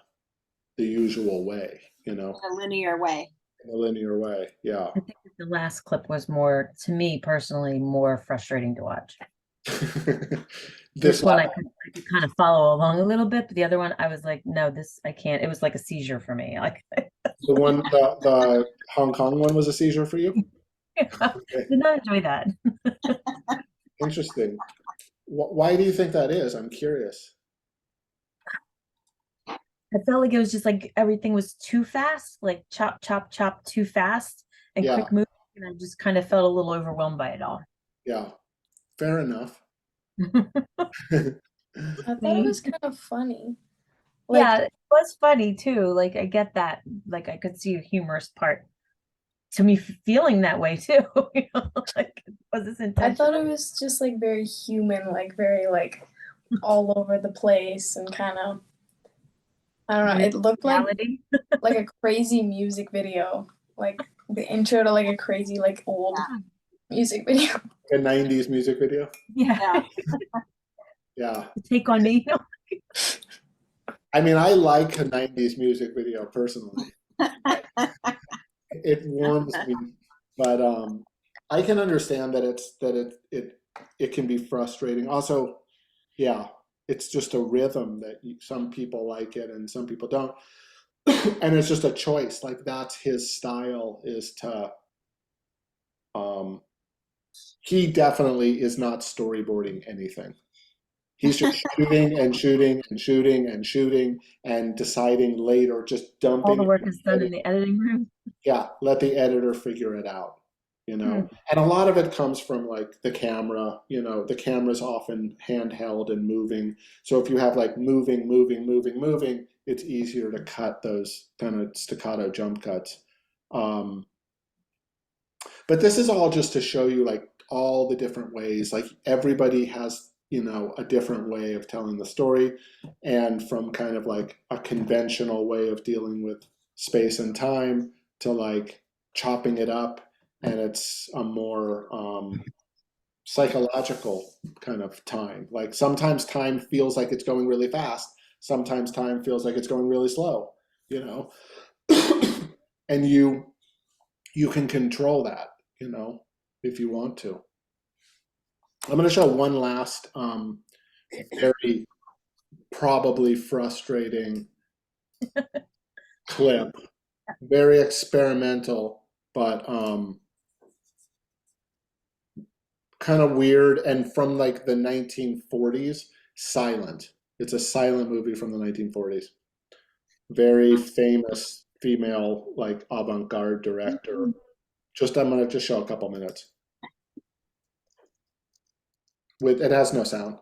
usual way, you know, In a linear way. in a linear way. Yeah. I think that the last clip was more, to me personally, more frustrating to watch. This one I could kind of follow along a little bit, but the other one I was like, no, this I can't. It was like a seizure for me. Like the one, the Hong Kong one was a seizure for you? did not enjoy that. Interesting. Why do you think that is? I'm curious. I felt like it was just like everything was too fast, like chop, chop, chop, too fast and Yeah. quick moving, and I just kind of felt a little overwhelmed by it all. Yeah. Fair enough. I thought it was kind of funny. Yeah, it was funny too. Like I get that. Like I could see a humorous part to me feeling that way too. You know, like was this intentional? I thought it was just like very human, like very like all over the place and kind of I don't know. It looked like like a crazy music video, like the intro to like a crazy like old music video. A 90s music video? Yeah. Yeah. Take on me. I mean, I like a 90s music video personally. It warms me, but I can understand that it can be frustrating. Also, yeah, it's just a rhythm that some people like it and some people don't. And it's just a choice. Like that's his style, is to he definitely is not storyboarding anything. He's just shooting and shooting and shooting and shooting and deciding later, just dumping. All the work is done in the editing room. Yeah, let the editor figure it out, you know. And a lot of it comes from like the camera, you know, the camera's often handheld and moving. So if you have like moving, moving, moving, moving, it's easier to cut those kind of staccato jump cuts. But this is all just to show you like all the different ways, like everybody has, you know, a different way of telling the story, and from kind of like a conventional way of dealing with space and time to like chopping it up, and it's a more psychological kind of time. Like sometimes time feels like it's going really fast, sometimes time feels like it's going really slow, you know. And you can control that, you know, if you want to. I'm going to show one last very probably frustrating clip. Very experimental, but kind of weird, and from like the 1940s, silent. It's a silent movie from the 1940s. Very famous female like avant-garde director. I'm going to just show a couple minutes. It has no sound.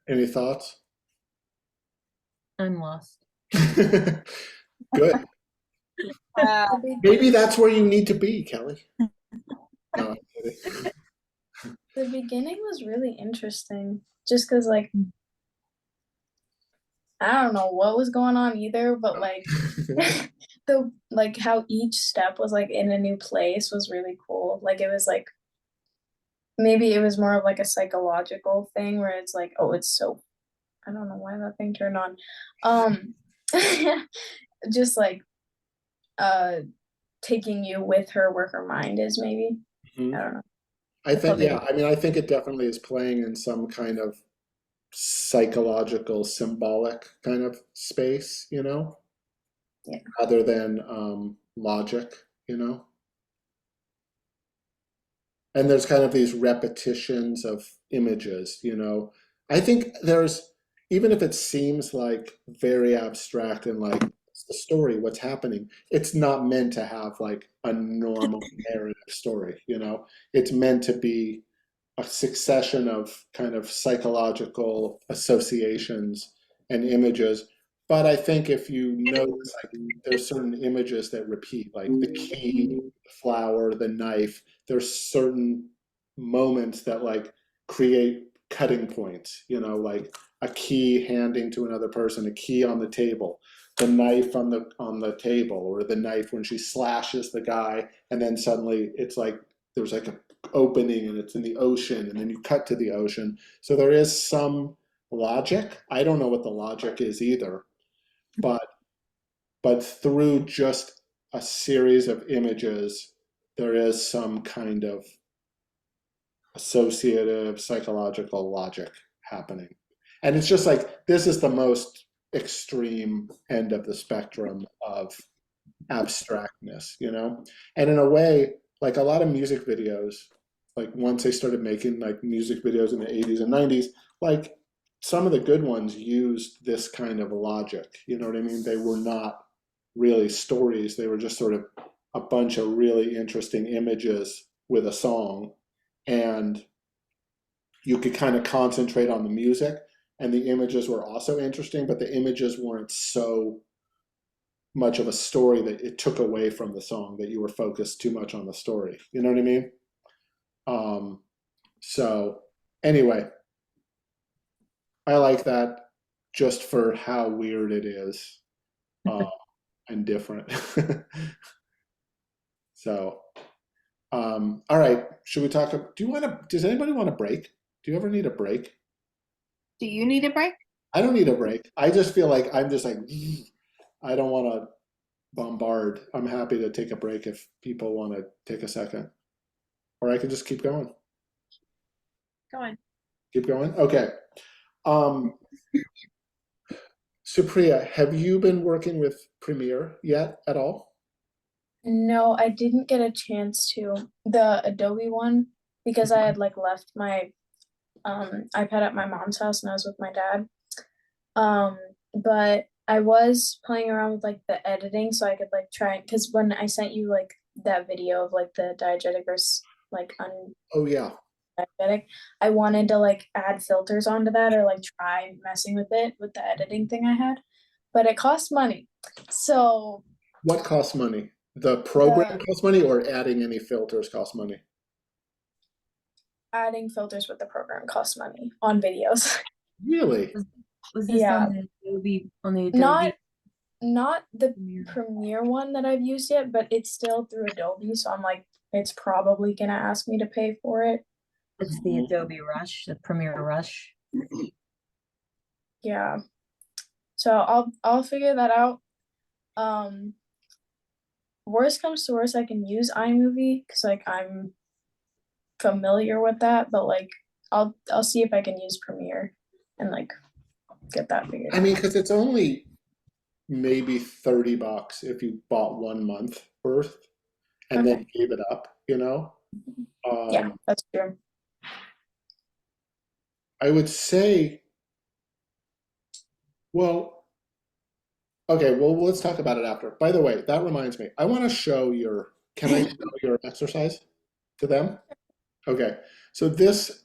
Any thoughts? I'm lost. Good. Uh, Maybe that's where you need to be, Kelly. No, I'm kidding. The beginning was really interesting, just because like I don't know what was going on either, but like the like how each step was like in a new place was really cool. Like it was like maybe it was more of like a psychological thing where it's like, oh, it's so I don't know why that thing turned on. Um just like uh taking you with her where her mind is maybe. Mhm. I don't know. I think, thought they yeah, I mean, I think it definitely is playing in some kind of psychological, symbolic kind of space, you know, Yeah. other than logic, you know. And there's kind of these repetitions of images, you know. I think there's, even if it seems like very abstract and like what's the story, what's happening, it's not meant to have like a normal narrative story, you know. It's meant to be a succession of kind of psychological associations and images. But I think if you notice, like, there's certain images that repeat, like the key, the flower, the knife. There's certain moments that like create cutting points, you know, like a key handing to another person, a key on the table, the knife on the table, or the knife when she slashes the guy, and then suddenly it's like there's like a opening and it's in the ocean, and then you cut to the ocean. So there is some logic. I don't know what the logic is either, but through just a series of images, there is some kind of associative psychological logic happening. And it's just like this is the most extreme end of the spectrum of abstractness, you know? And in a way, like a lot of music videos, like once they started making like music videos in the 80s and 90s, like some of the good ones used this kind of logic, you know what I mean? They were not really stories, they were just sort of a bunch of really interesting images with a song, and you could kind of concentrate on the music, and the images were also interesting, but the images weren't so much of a story that it took away from the song, that you were focused too much on the story. You know what I mean? Um, so anyway, I like that just for how weird it is, uh, and different. So, all right, should we talk? Does anybody want a break? Do you ever need a break? do you need a break? I don't need a break. I just feel like I'm just like, I don't want to bombard. I'm happy to take a break if people want to take a second, or I can just keep going. Go on. Keep going. Okay. Um, Supriya, have you been working with Premiere yet at all? No, I didn't get a chance to. The Adobe one, because I had like left my iPad at my mom's house and I was with my dad. But I was playing around with like the editing so I could like try, because when I sent you like that video of like the diegetic versus like Oh yeah. undiegetic, I wanted to like add filters onto that or like try messing with it with the editing thing I had, but it cost money. So What costs money? The program the costs money, or adding any filters costs money? adding filters with the program costs money on videos. Really? Was this Yeah. on the Not Adobe? not the Premiere? Premiere one that I've used yet, but it's still through Adobe, so I'm like, it's probably gonna ask me to pay for it. It's the Adobe Rush, the Premiere Rush. Yeah. So I'll figure that out. Worst comes to worst, I can use iMovie because like I'm familiar with that, but like I'll see if I can use Premiere and like get that figured I out. mean, because it's only maybe $30 if you bought 1 month worth and then gave it up, you know? Yeah, that's true. I would say, well, okay, well, let's talk about it after. By the way, that reminds me, I want to show can I show your exercise to them? Okay, so this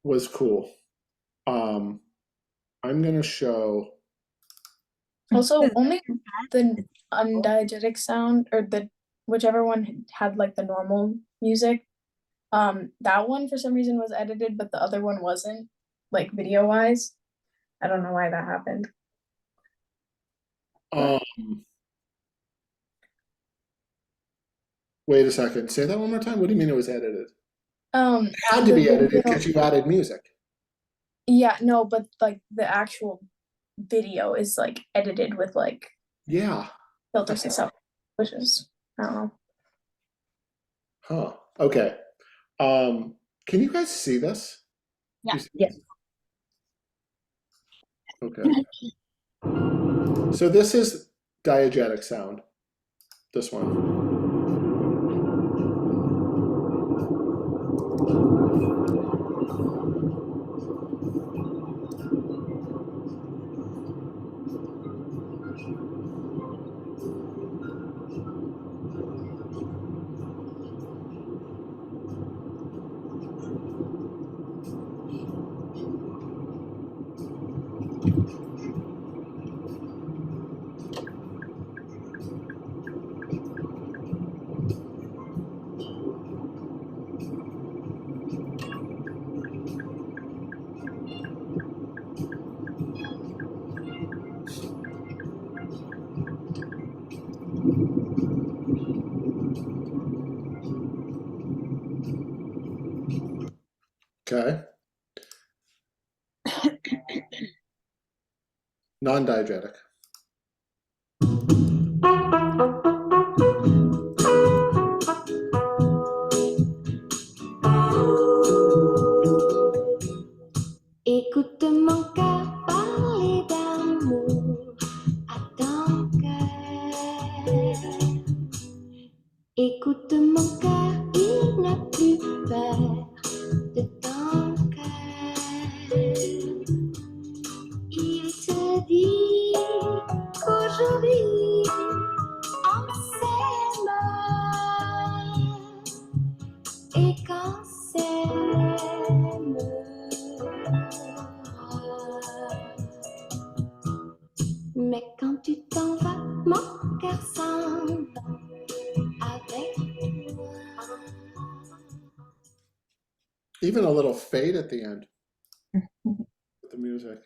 was cool. I'm going to show. Also, only the undiegetic sound, or the whichever one had like the normal music, that one for some reason was edited, but the other one wasn't, like video wise. I don't know why that happened. Wait a second. Say that one more time. What do you mean it was edited? It had to The be edited video- because you added music. Yeah, no, but like the actual video is like edited with like Yeah. filters and stuff, which is, I don't know. Huh. Okay. Can you guys see this? Yeah. You see Yes. this? Okay. So this is diegetic sound. This one. Okay. Non-diegetic. Écoute mon cœur parler d'amour à ton cœur. Écoute mon cœur, il n'a plus peur de ton cœur. Il te dit qu'aujourd'hui on s'aime et qu'on s'aime. Mais quand tu t'en vas, mon cœur s'en va avec toi. Even a little fade at the end with the music.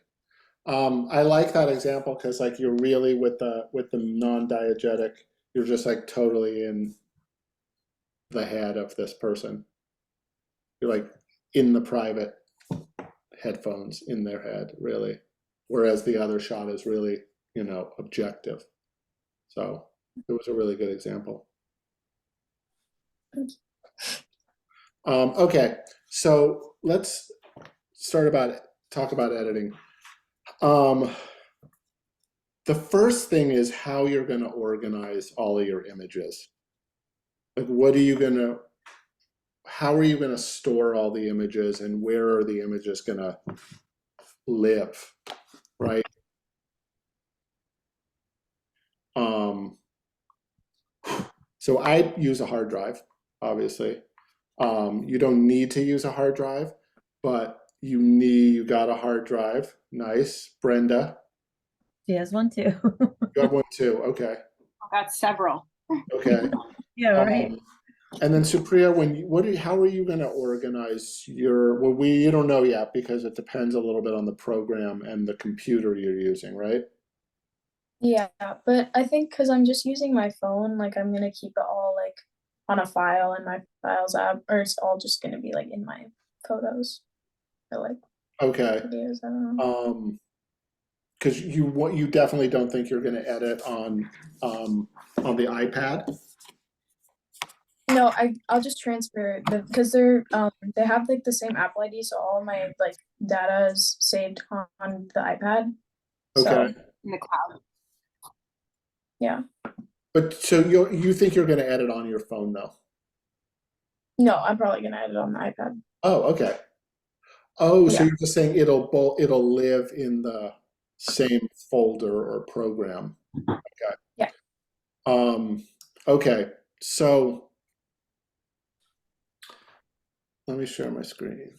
I like that example because like you're really with the non-diegetic, you're just like totally in the head of this person. You're like in the private headphones in their head, really. Whereas the other shot is really, objective. So it was a really good example. Okay, so let's talk about editing. The first thing is how you're going to organize all of your images. Like, how are you going to store all the images, and where are the images going to live, right? So I use a hard drive, obviously. You don't need to use a hard drive, but you got a hard drive. Nice. Brenda? She has one too. You have one too. Okay. I got several. Okay. Yeah, right. And then Supriya, how are you going to organize you don't know yet because it depends a little bit on the program and the computer you're using, right? Yeah, but I think because I'm just using my phone, like I'm gonna keep it all like on a file in my files app, or it's all just gonna be like in my photos or like Okay. videos. I don't know. Because you definitely don't think you're going to edit on the iPad. No, I'll just transfer because they have like the same Apple ID, so all my like data is saved on the iPad. Okay. So, In the cloud. yeah. But so you think you're going to edit on your phone though? No, I'm probably gonna edit on the iPad. Oh, okay. Oh, so Yeah. you're just saying it'll live in the same folder or program. Okay. Yeah. Okay. So let me share my screen.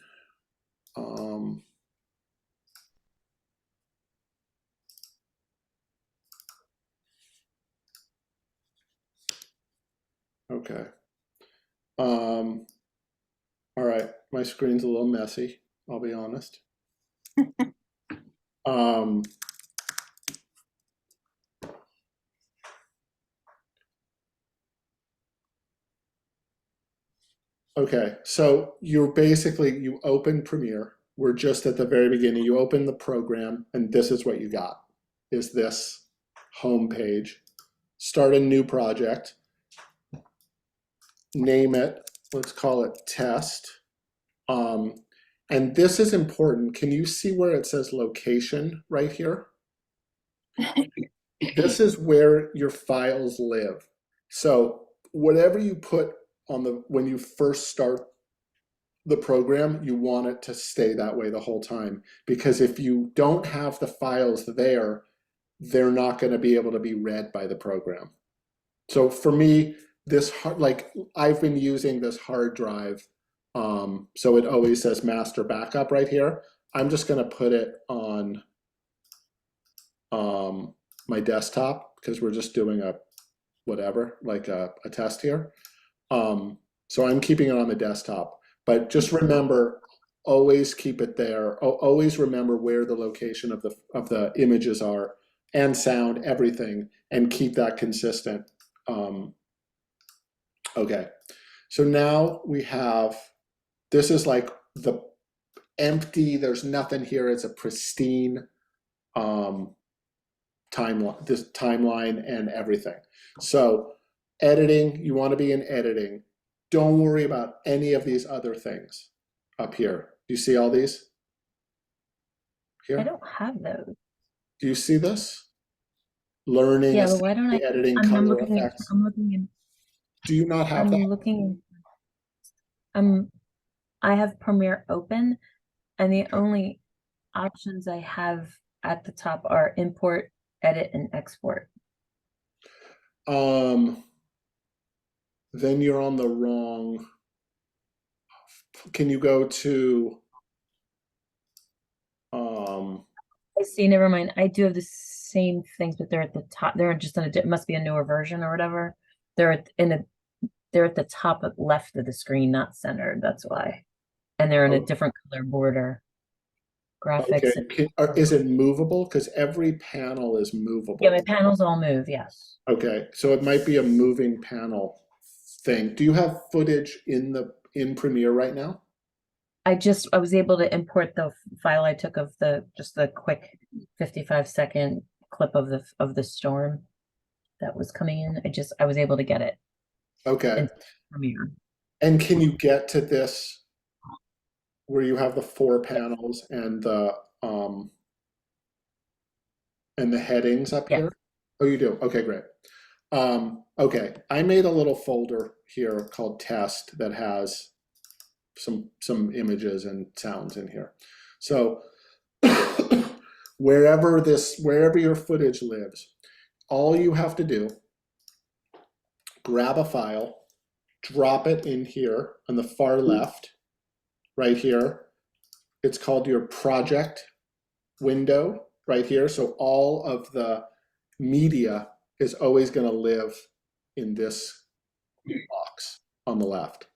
Okay. All right, my screen's a little messy, I'll be honest. Okay, so you open Premiere. We're just at the very beginning. You open the program, and this is what you got, is this home page. Start a new project. Name it, let's call it test. And this is important. Can you see where it says location right here? This is where your files live. So whatever you put when you first start the program, you want it to stay that way the whole time. Because if you don't have the files there, they're not going to be able to be read by the program. So for me, I've been using this hard drive. So it always says master backup right here. I'm just going to put it on my desktop because we're just doing a test here. So I'm keeping it on the desktop, but just remember, always keep it there. Always remember where the location of the images are and sound, everything, and keep that consistent. Okay, so now we have, this is like the empty, there's nothing here. It's a pristine timeline and everything. So editing, you want to be in editing. Don't worry about any of these other things up here. Do you see all these? Here? I don't have those. Do you see this? Learning, Yeah, but why don't I? editing, I'm color looking. effects. I'm looking in. Do you not have I'm that? looking. I have Premiere open, and the only options I have at the top are import, edit, and export. Then you're on the wrong. Can you go to I see, never mind. I do have the same things, but they're at the top. They're just in it must be a newer version or whatever. They're at the top left of the screen, not centered. That's why. And they're in a different color border. Graphics. Okay. Is it movable? Because every panel is movable. Yeah, my panels all move, yes. Okay, so it might be a moving panel thing. Do you have footage in Premiere right now? I was able to import the file I took of just the quick 55-second clip of the storm that was coming in. I was able to get it. Okay. In Premiere. And can you get to this where you have the 4 panels and the headings up here? Oh, you do? Okay, great. Okay, I made a little folder here called test that has some images and sounds in here. So wherever your footage lives, all you have to do, grab a file, drop it in here on the far left, right here. It's called your project window right here. So all of the media is always going to live in this box on the left.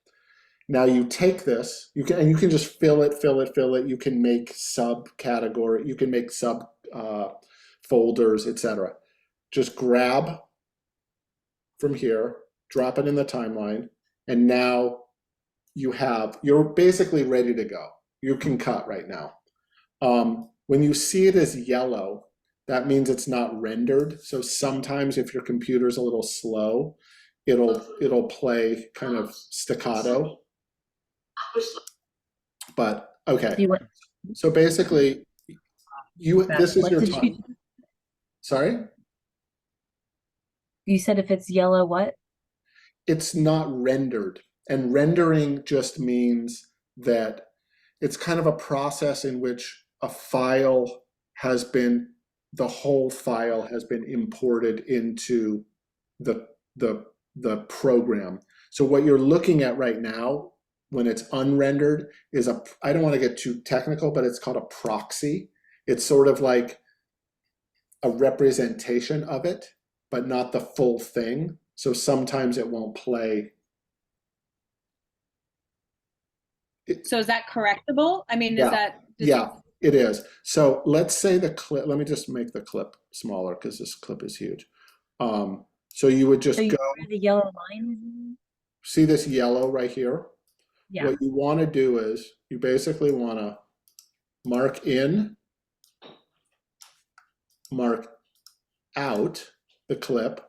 Now you take this, you can just fill it. You can make subcategory, you can make sub folders, etc. Just grab from here, drop it in the timeline, and now you're basically ready to go. You can cut right now. When you see it as yellow, that means it's not rendered. So sometimes if your computer's a little slow, it'll play kind of staccato. But okay. So basically this is your time. Sorry? You said if it's yellow, what? It's not rendered. And rendering just means that it's kind of a process in which the whole file has been imported into the program. So what you're looking at right now, when it's unrendered, is I don't want to get too technical, but it's called a proxy. It's sort of like a representation of it, but not the full thing. So sometimes it won't play. So is that correctable? I mean, Yeah. is that? Yeah, it is. So let's say the clip, let me just make the clip smaller because this clip is huge. So you would just So you go, know where the yellow line is? see this yellow right here? Yeah. What you want to do is you basically want to mark in, mark out the clip,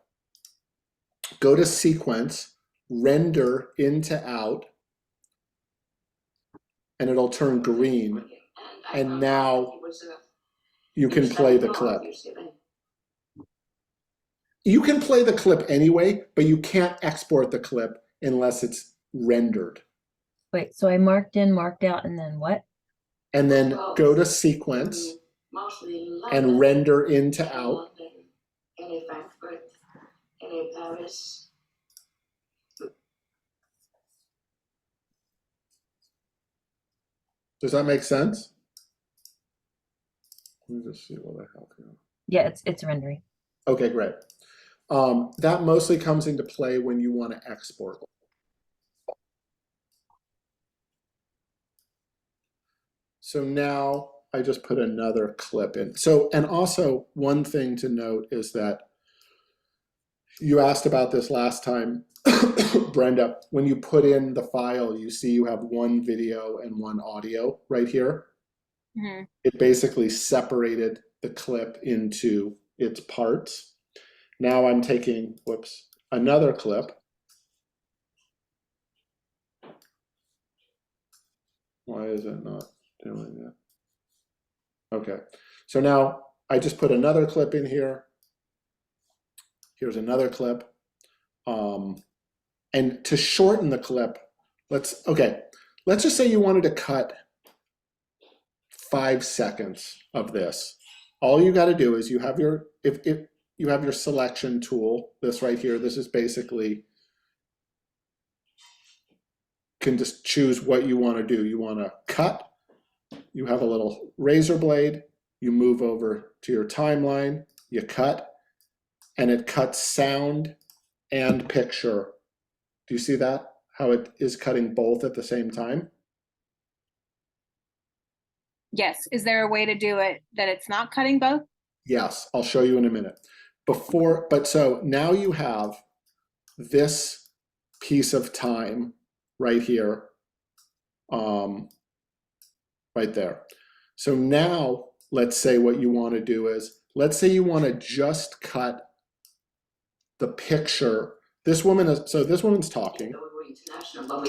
go to sequence, render into out, and it'll turn green. And now you can play the clip. You can play the clip anyway, but you can't export the clip unless it's rendered. Wait, so I marked in, marked out, and then what? And then go to sequence and render into out. Does that make sense? Let me just see what I have here. Yeah, it's rendering. Okay, great. That mostly comes into play when you want to export. So now I just put another clip in. So, and also one thing to note is that you asked about this last time, Brenda, when you put in the file, you see you have one video and one audio right here. Mhm. It basically separated the clip into its parts. Now I'm taking, whoops, another clip. Why is it not doing that? Okay, so now I just put another clip in here. Here's another clip. And to shorten the clip, let's just say you wanted to cut 5 seconds of this. All you got to do is you have your, if you have your selection tool, this right here, this is basically, can just choose what you want to do. You want to cut, you have a little razor blade, you move over to your timeline, you cut, and it cuts sound and picture. Do you see that? How it is cutting both at the same time? Yes. Is there a way to do it that it's not cutting both? Yes, I'll show you in a minute. But so now you have this piece of time right here, right there. So now let's say what you want to do is, let's say you want to just cut the picture. This woman is, so this woman's talking. International, but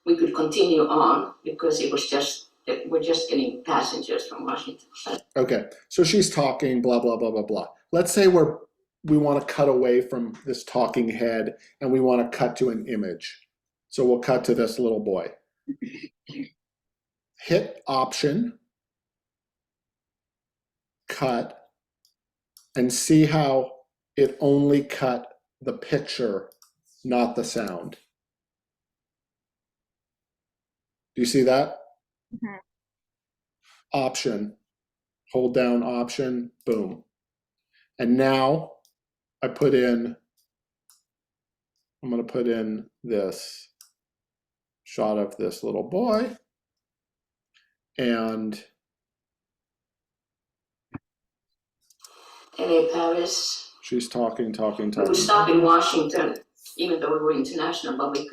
we could continue on because it was just, we're just getting passengers from Washington. Okay, so she's talking, blah, blah, blah, blah, blah. Let's say we want to cut away from this talking head and we want to cut to an image. So we'll cut to this little boy. Hit Option, cut, and see how it only cut the picture, not the sound. Do you see that? Mhm. Option, hold down Option, boom. And now I'm going to put in this shot of this little boy. And LA, Paris. She's talking. We could stop in Washington, even though we were international, but we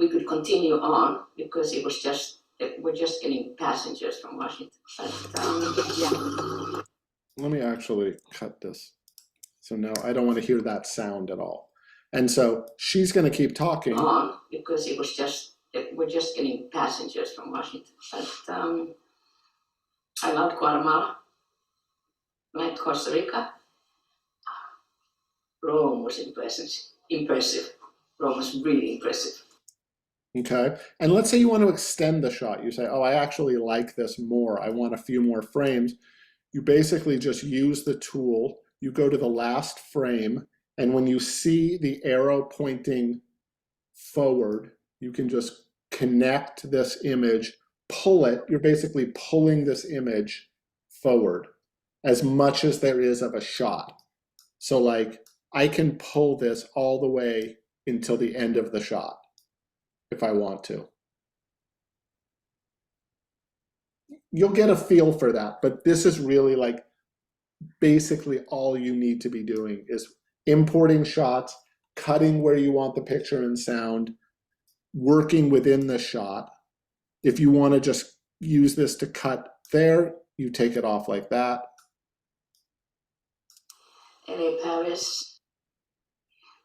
could continue on because it was just, we're just getting passengers from Washington. But, yeah. Let me actually cut this. So now I don't want to hear that sound at all. And so she's going to keep talking. On because it was just, we're just getting passengers from Washington. But I loved Guatemala, liked Costa Rica. Rome was impressive. Rome was really impressive. Okay, and let's say you want to extend the shot. You say, oh, I actually like this more. I want a few more frames. You basically just use the tool. You go to the last frame, and when you see the arrow pointing forward, you can just connect this image, pull it. You're basically pulling this image forward as much as there is of a shot. So like I can pull this all the way until the end of the shot if I want to. You'll get a feel for that, but this is really like basically all you need to be doing is importing shots, cutting where you want the picture and sound, working within the shot. If you want to just use this to cut there, you take it off like that. LA, Paris.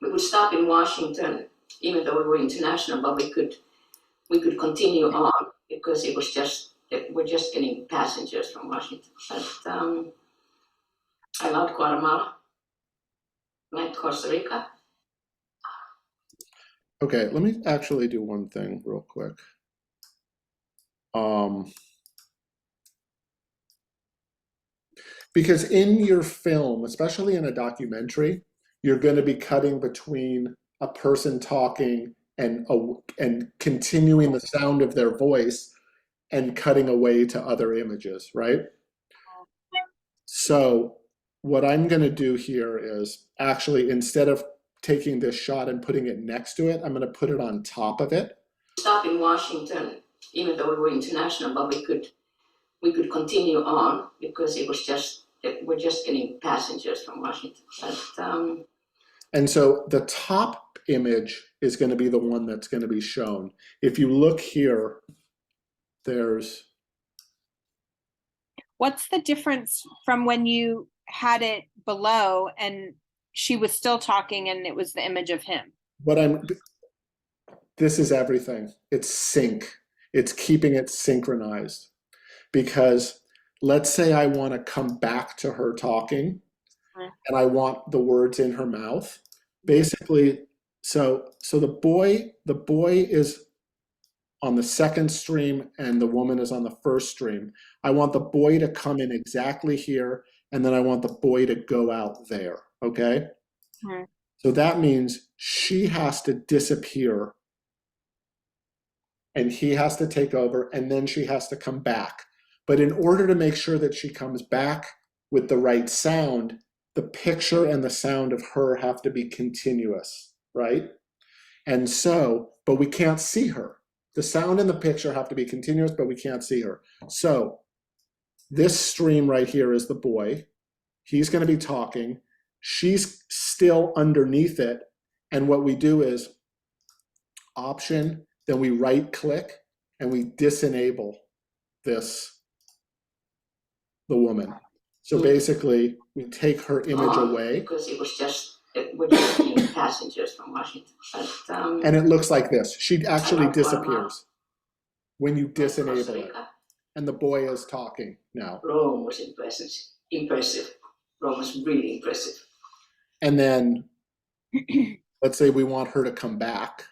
We would stop in Washington, even though we were international, but we could continue on because it was just we're just getting passengers from Washington. But I loved Guatemala, went to Costa Rica. Okay, let me actually do one thing real quick. Because in your film, especially in a documentary, you're going to be cutting between a person talking and continuing the sound of their voice and cutting away to other images, right? So what I'm going to do here is actually, instead of taking this shot and putting it next to it, I'm going to put it on top of it. Stop in Washington, even though we were international, but we could continue on because it was just we're just getting passengers from Washington. But, and so the top image is going to be the one that's going to be shown. If you look here, there's. What's the difference from when you had it below and she was still talking and it was the image of him? This is everything. It's sync. It's keeping it synchronized. Because let's say I want to come back to her talking and I want the words in her mouth. Basically, so the boy is on the second stream and the woman is on the first stream. I want the boy to come in exactly here, and then I want the boy to go out there, okay? So that means she has to disappear and he has to take over, and then she has to come back. But in order to make sure that she comes back with the right sound, the picture and the sound of her have to be continuous, right? And so, but we can't see her. The sound and the picture have to be continuous, but we can't see her. So this stream right here is the boy. He's going to be talking. She's still underneath it. And what we do is Option, then we right click and we disenable the woman. So basically we take her image away. Because it was just we're just getting passengers from Washington. But, and it looks like this. She actually disappears when you disenable it. And the boy is talking now. Rome was impressive. Rome was really impressive. And then let's say we want her to come back.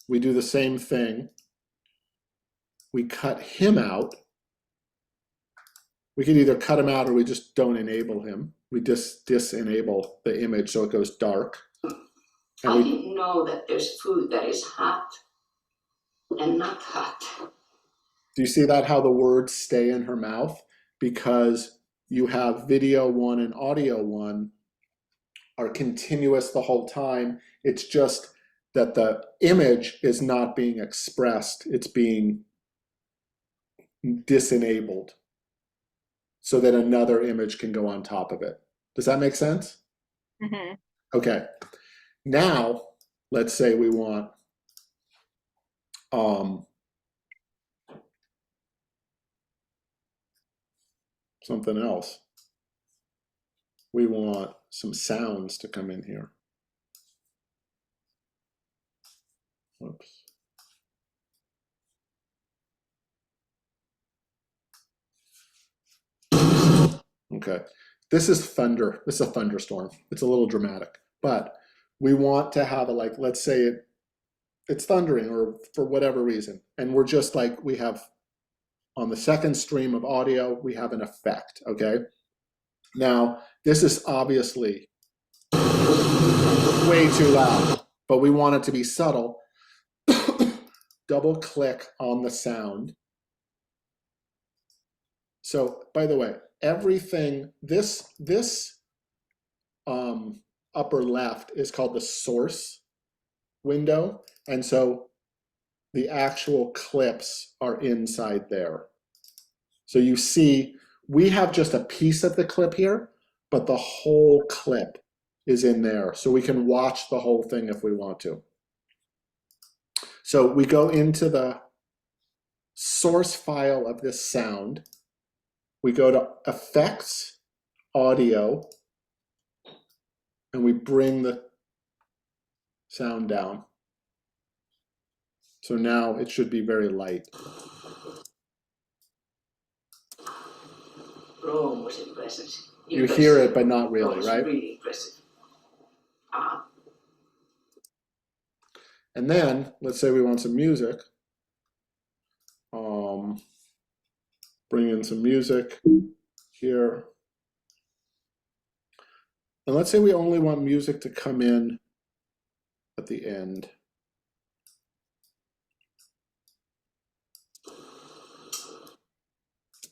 We do the same thing. We cut him out. We can either cut him out or we just don't enable him. We just disenable the image so it goes dark. I didn't know that there's food that is hot and not hot. Do you see that, how the words stay in her mouth? Because you have video one and audio one are continuous the whole time. It's just that the image is not being expressed. It's being disenabled so that another image can go on top of it. Does that make sense? Mm-hmm. Okay. Now, let's say we want something else. We want some sounds to come in here. Whoops. Okay. This is thunder. This is a thunderstorm. It's a little dramatic, but we want to have a, like, let's say it's thundering or for whatever reason. And we're just like, we have on the second stream of audio, we have an effect, okay? Now, this is obviously way too loud, but we want it to be subtle. Double click on the sound. So, by the way, everything, this upper left is called the source window. And so the actual clips are inside there. So you see, we have just a piece of the clip here, but the whole clip is in there. So we can watch the whole thing if we want to. So we go into the source file of this sound. We go to Effects, Audio, and we bring the sound down. So now it should be very light. Rome was impressive. You hear it, but not really, Rome was right? really impressive. And then, let's say we want some music. Bring in some music here. And let's say we only want music to come in at the end.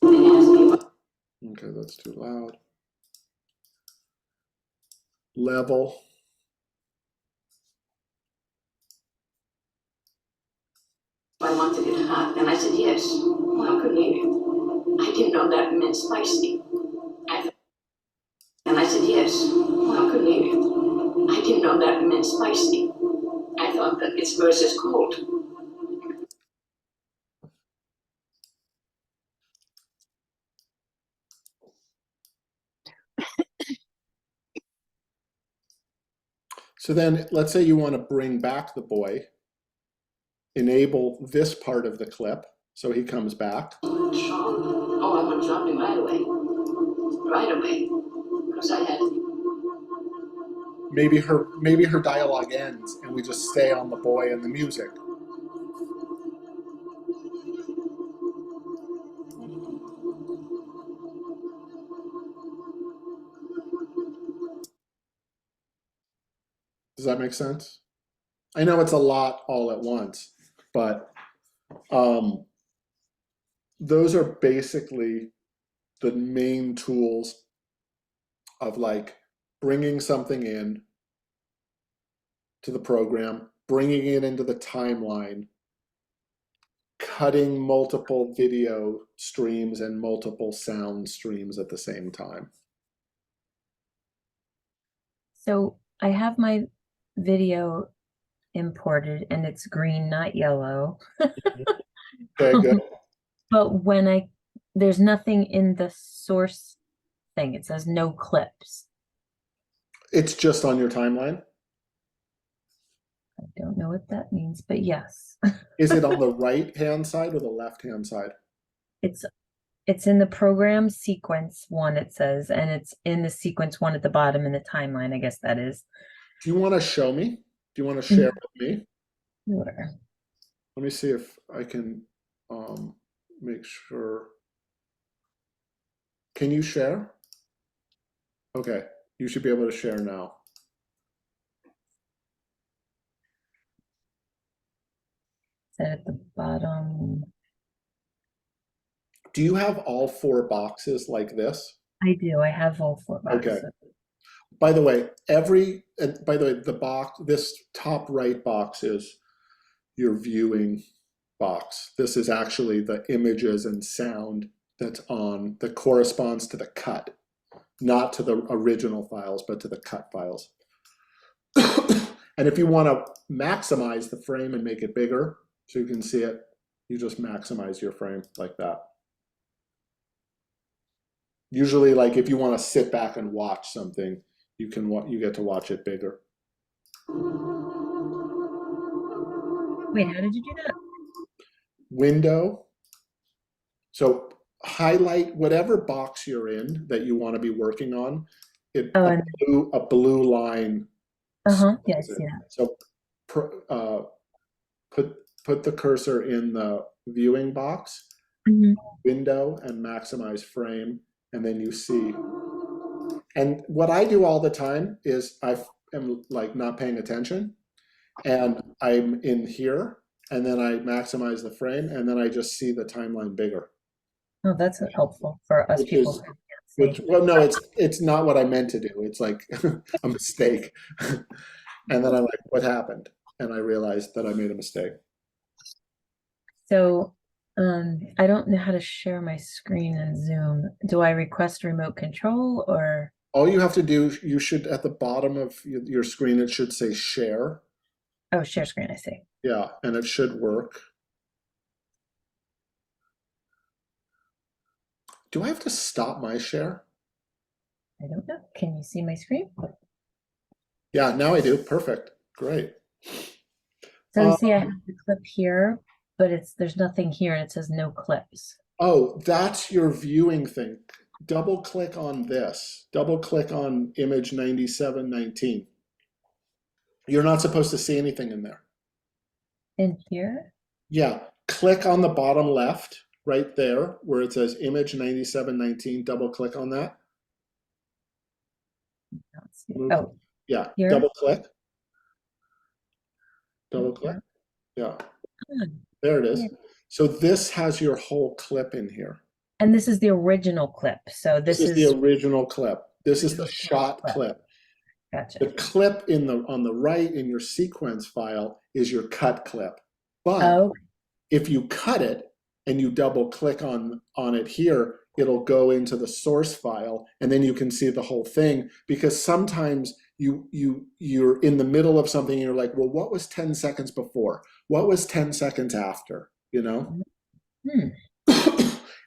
Okay, that's too loud. Level. I wanted it hot, and I said yes. Well, how could you? I didn't know that meant spicy. And I said yes. Well, how could you? I didn't know that meant spicy. I thought that it's versus cold. So then let's say you want to bring back the boy, enable this part of the clip so he comes back. Oh, I want to drop him right away. Right away. Because I had. Maybe her dialogue ends and we just stay on the boy and the music. Does that make sense? I know it's a lot all at once, but those are basically the main tools of like bringing something in to the program, bringing it into the timeline, cutting multiple video streams and multiple sound streams at the same time. So I have my video imported and it's green, not yellow. Okay, good. But when there's nothing in the source thing. It says no clips. It's just on your timeline? I don't know what that means, but yes. Is it on the right-hand side or the left-hand side? It's in the program sequence one, it says, and it's in the sequence one at the bottom in the timeline, I guess that is. Do you want to show me? Do you want to share with me? Sure. Let me see if I can make sure. Can you share? Okay, you should be able to share now. Is that at the bottom? Do you have all 4 boxes like this? I do. I have all 4 boxes. Okay. By the way, the box, this top right box is your viewing box. This is actually the images and sound that's on, that corresponds to the cut, not to the original files, but to the cut files. And if you want to maximize the frame and make it bigger so you can see it, you just maximize your frame like that. Usually, like if you want to sit back and watch something, you get to watch it bigger. Wait, how did you do that? Window. So highlight whatever box you're in that you want to be working on. A blue line. Yes, yeah. So put the cursor in the viewing box, window, and maximize frame, and then you see. And what I do all the time is I am like not paying attention, and I'm in here, and then I maximize the frame, and then I just see the timeline bigger. Oh, that's helpful for us people. say. well, no, it's not what I meant to do. It's like a mistake. And then I'm like, what happened? And I realized that I made a mistake. So I don't know how to share my screen in Zoom. Do I request remote control or? All you have to do, you should, at the bottom of your screen, it should say share. Oh, share screen, I see. Yeah, and it should work. Do I have to stop my share? I don't know. Can you see my screen? Yeah, now I do. Perfect. Great. So see, I have the clip here, but there's nothing here and it says no clips. Oh, that's your viewing thing. Double click on this. Double click on image 9719. You're not supposed to see anything in there. In here? Yeah, click on the bottom left, right there, where it says image 9719. Double click on that. Oh, yeah, here? double click. Double click. Yeah, there it is. So this has your whole clip in here. And this is the original clip. So this is the original clip. This is the shot clip. Gotcha. The clip on the right in your sequence file is your cut clip. But if you cut it and you double click on it here, it'll go into the source file and then you can see the whole thing, because sometimes you're in the middle of something and you're like, well, what was 10 seconds before? What was 10 seconds after? You know?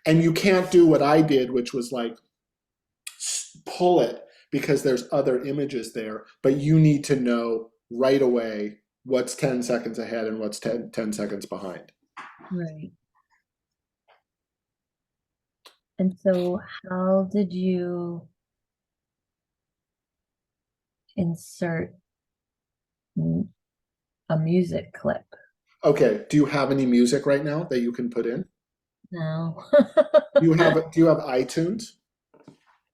And you can't do what I did, which was like pull it because there's other images there, but you need to know right away what's 10 seconds ahead and what's 10 seconds behind. Right. And so how did you insert a music clip? Okay. Do you have any music right now that you can put in? No. Do you have iTunes?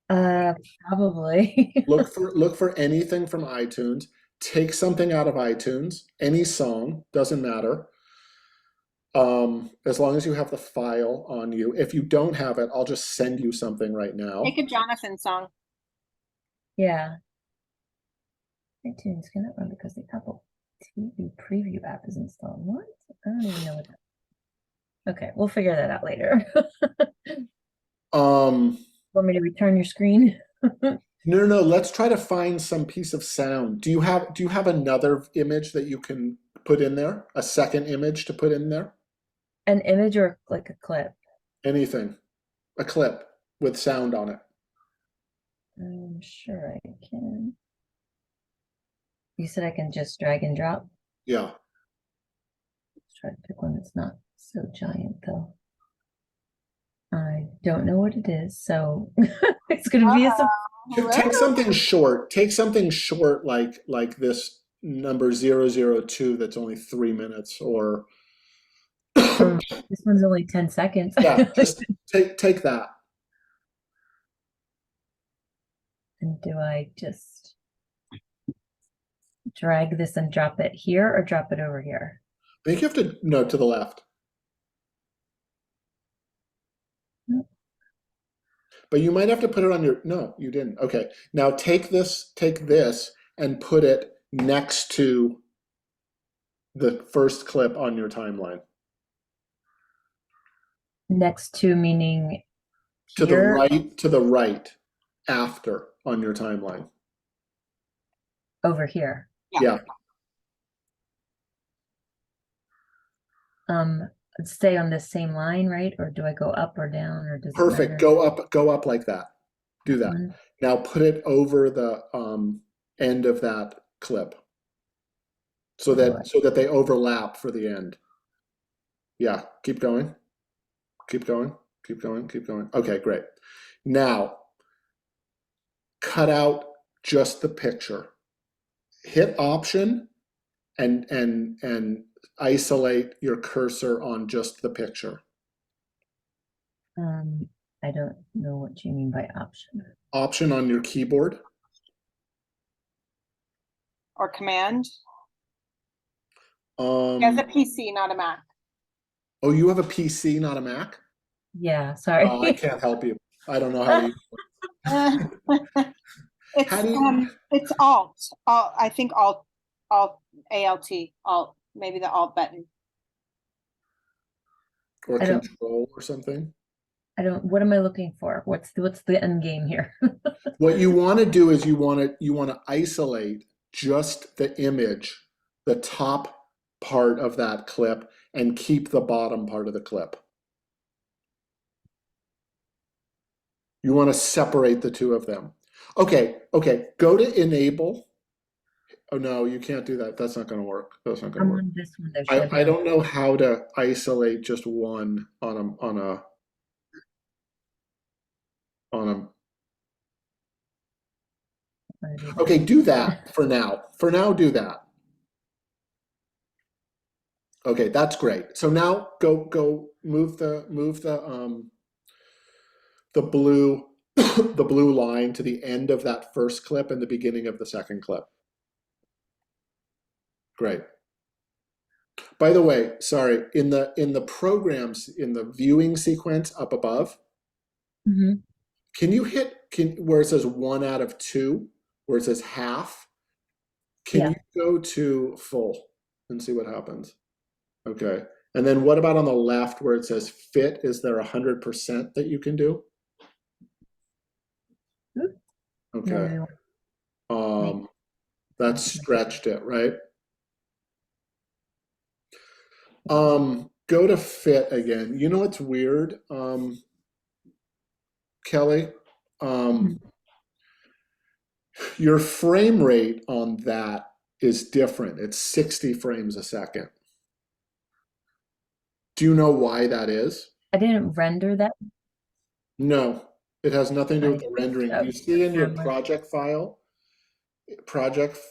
Probably. look for anything from iTunes. Take something out of iTunes, any song, doesn't matter. As long as you have the file on you. If you don't have it, I'll just send you something right now. Take a Jonathan song. Yeah. iTunes cannot run because the Apple TV preview app is installed. What? I don't even know what that is. Okay, we'll figure that out later. Want me to return your screen? No. Let's try to find some piece of sound. Do you have another image that you can put in there? A second image to put in there? An image or like a clip? Anything. A clip with sound on it. I'm sure I can. You said I can just drag and drop? Yeah. Let's try to pick one that's not so giant though. I don't know what it is, so it's gonna be a surprise. Take something short. Take something short like this number 002 that's only 3 minutes, or this one's only 10 seconds. Yeah, just take that. And do I just drag this and drop it here or drop it over here? I think you have to, no, to the left. But you might have to put it on your, no, you didn't. Okay, now take this and put it next to the first clip on your timeline. Next to meaning here? To the right after on your timeline. Over here. Yeah. Stay on this same line, right? Or do I go up or down, or does Perfect. Go up like that. Do that. Now put it over the end of that clip. So that they overlap for the end. Yeah, keep going. Keep going. Keep going. Keep going. Okay, great. Now cut out just the picture. Hit Option and isolate your cursor on just the picture. I don't know what you mean by option. Option on your keyboard. Or Command. He has a PC, not a Mac. Oh, you have a PC, not a Mac? Yeah, sorry. I can't help you. I don't know how to use it. How do you? It's alt. I think alt, alt, maybe the alt button. Or I don't- control or something? what am I looking for? What's the end game here? What you want to do is you want to isolate just the image, the top part of that clip, and keep the bottom part of the clip. You want to separate the two of them. Okay, go to enable. Oh no, you can't do that. That's not going to work. That's not going I'm to work. on this one. There should I don't know how to isolate just one on a. Okay, do that for now. For now, do that. Okay, that's great. So now go move the blue the blue line to the end of that first clip and the beginning of the second clip. Great. By the way, sorry, in the programs in the viewing sequence up above, can you hit where it says 1 out of 2, where it says half? Can you go to full and see what happens? Okay. And then what about on the left where it says fit? Is there 100% that you can do? Okay. That's stretched it, right? Go to fit again. You know what's weird, Kelly? Your frame rate on that is different. It's 60 frames a second. Do you know why that is? I didn't render that. No, it has nothing to do with the rendering. You see in your project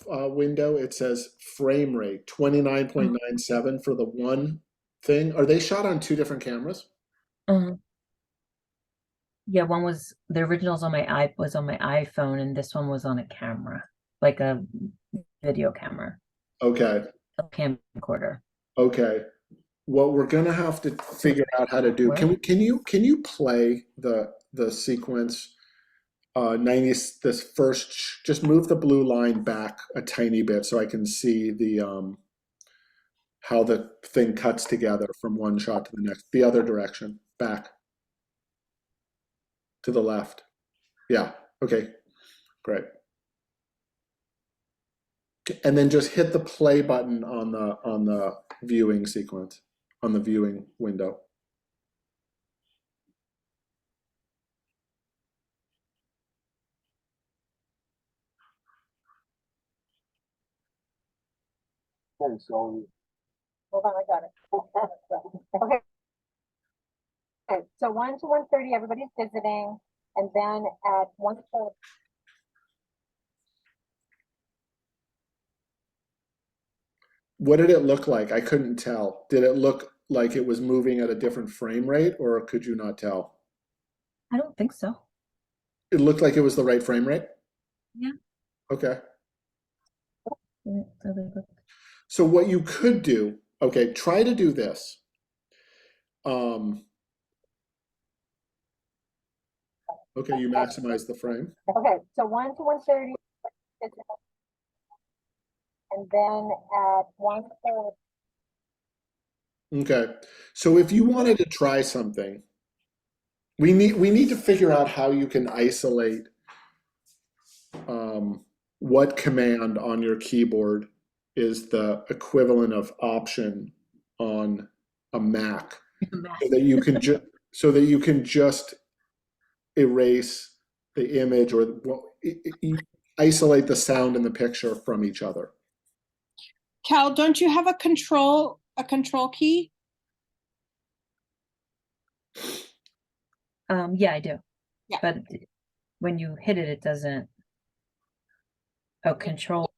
window, it says frame rate 29.97 for the one thing. Are they shot on 2 different cameras? Yeah, one was the originals on my iPhone, and this one was on a camera, like a video camera. Okay. A camcorder. Okay. What we're gonna have to figure out how to do. Can you play the sequence 90, this first, just move the blue line back a tiny bit so I can see the how the thing cuts together from one shot to the next, the other direction, back to the left. Yeah, okay, great. And then just hit the play button on the viewing sequence, on the viewing window. Okay, so hold on, I got it. Okay. Okay, so 1 to 1:30, everybody's visiting, and then at 1:30. What did it look like? I couldn't tell. Did it look like it was moving at a different frame rate, or could you not tell? I don't think so. It looked like it was the right frame rate? Yeah. Okay. So what you could do, okay, try to do this. Okay, you maximize the frame. Okay, so 1 to 1:30, and then at 1:30. Okay, so if you wanted to try something, we need to figure out how you can isolate what command on your keyboard is the equivalent of option on a Mac, so that you can just erase the image or isolate the sound and the picture from each other. Cal, don't you have a control key? Yeah, I do. Yeah. But when you hit it, it doesn't. Oh, control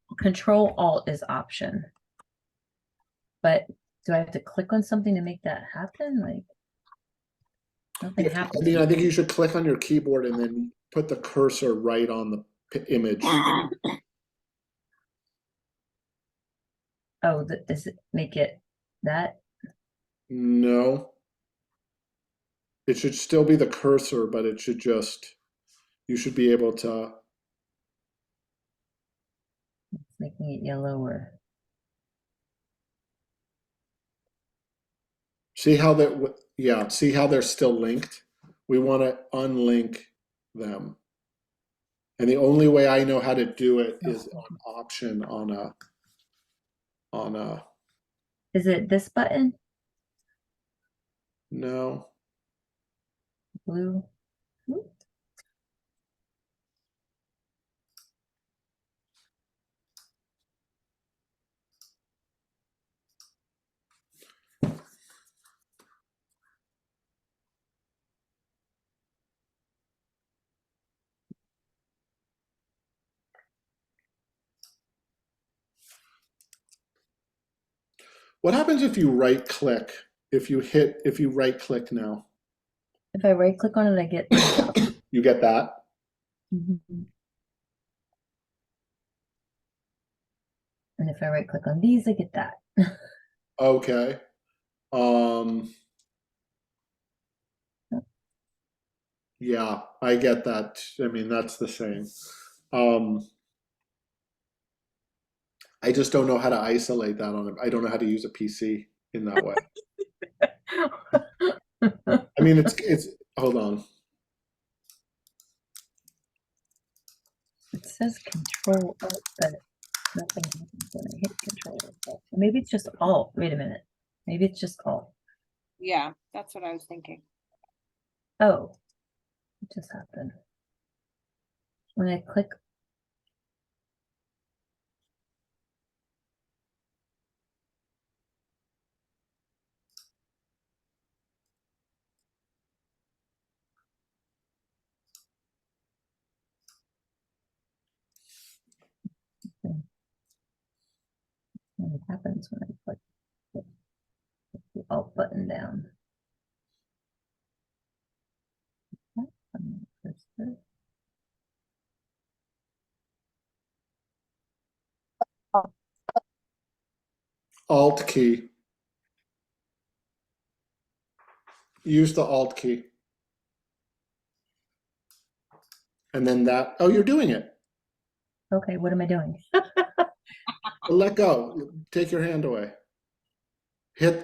alt is option. But do I have to click on something to make that happen? Like nothing happens. I mean, I think you should click on your keyboard and then put the cursor right on the image. Oh, does it make it that? No. It should still be the cursor, but it should just, You should be able to. It's making it yellower. See how that, yeah, see how they're still linked? We want to unlink them. And the only way I know how to do it is on option on a, Is it this button? no. Blue? What happens if you right click? If you right click now? If I right click on it, I get You get that? Mhm. And if I right click on these, I get that. Okay. Yeah, I get that. I mean, that's the same. I just don't know how to isolate that on it. I don't know how to use a PC in that way. I mean, it's hold on. It says Control Alt, but nothing happens when I hit Control Alt. Maybe it's just Alt. Wait a minute. Maybe it's just Alt. Yeah, that's what I was thinking. Oh, it just happened. When I click. What happens when I click the Alt button down? Alt key. Use the Alt key. And then that, oh, you're doing it. Okay, what am I doing? Let go. Take your hand away.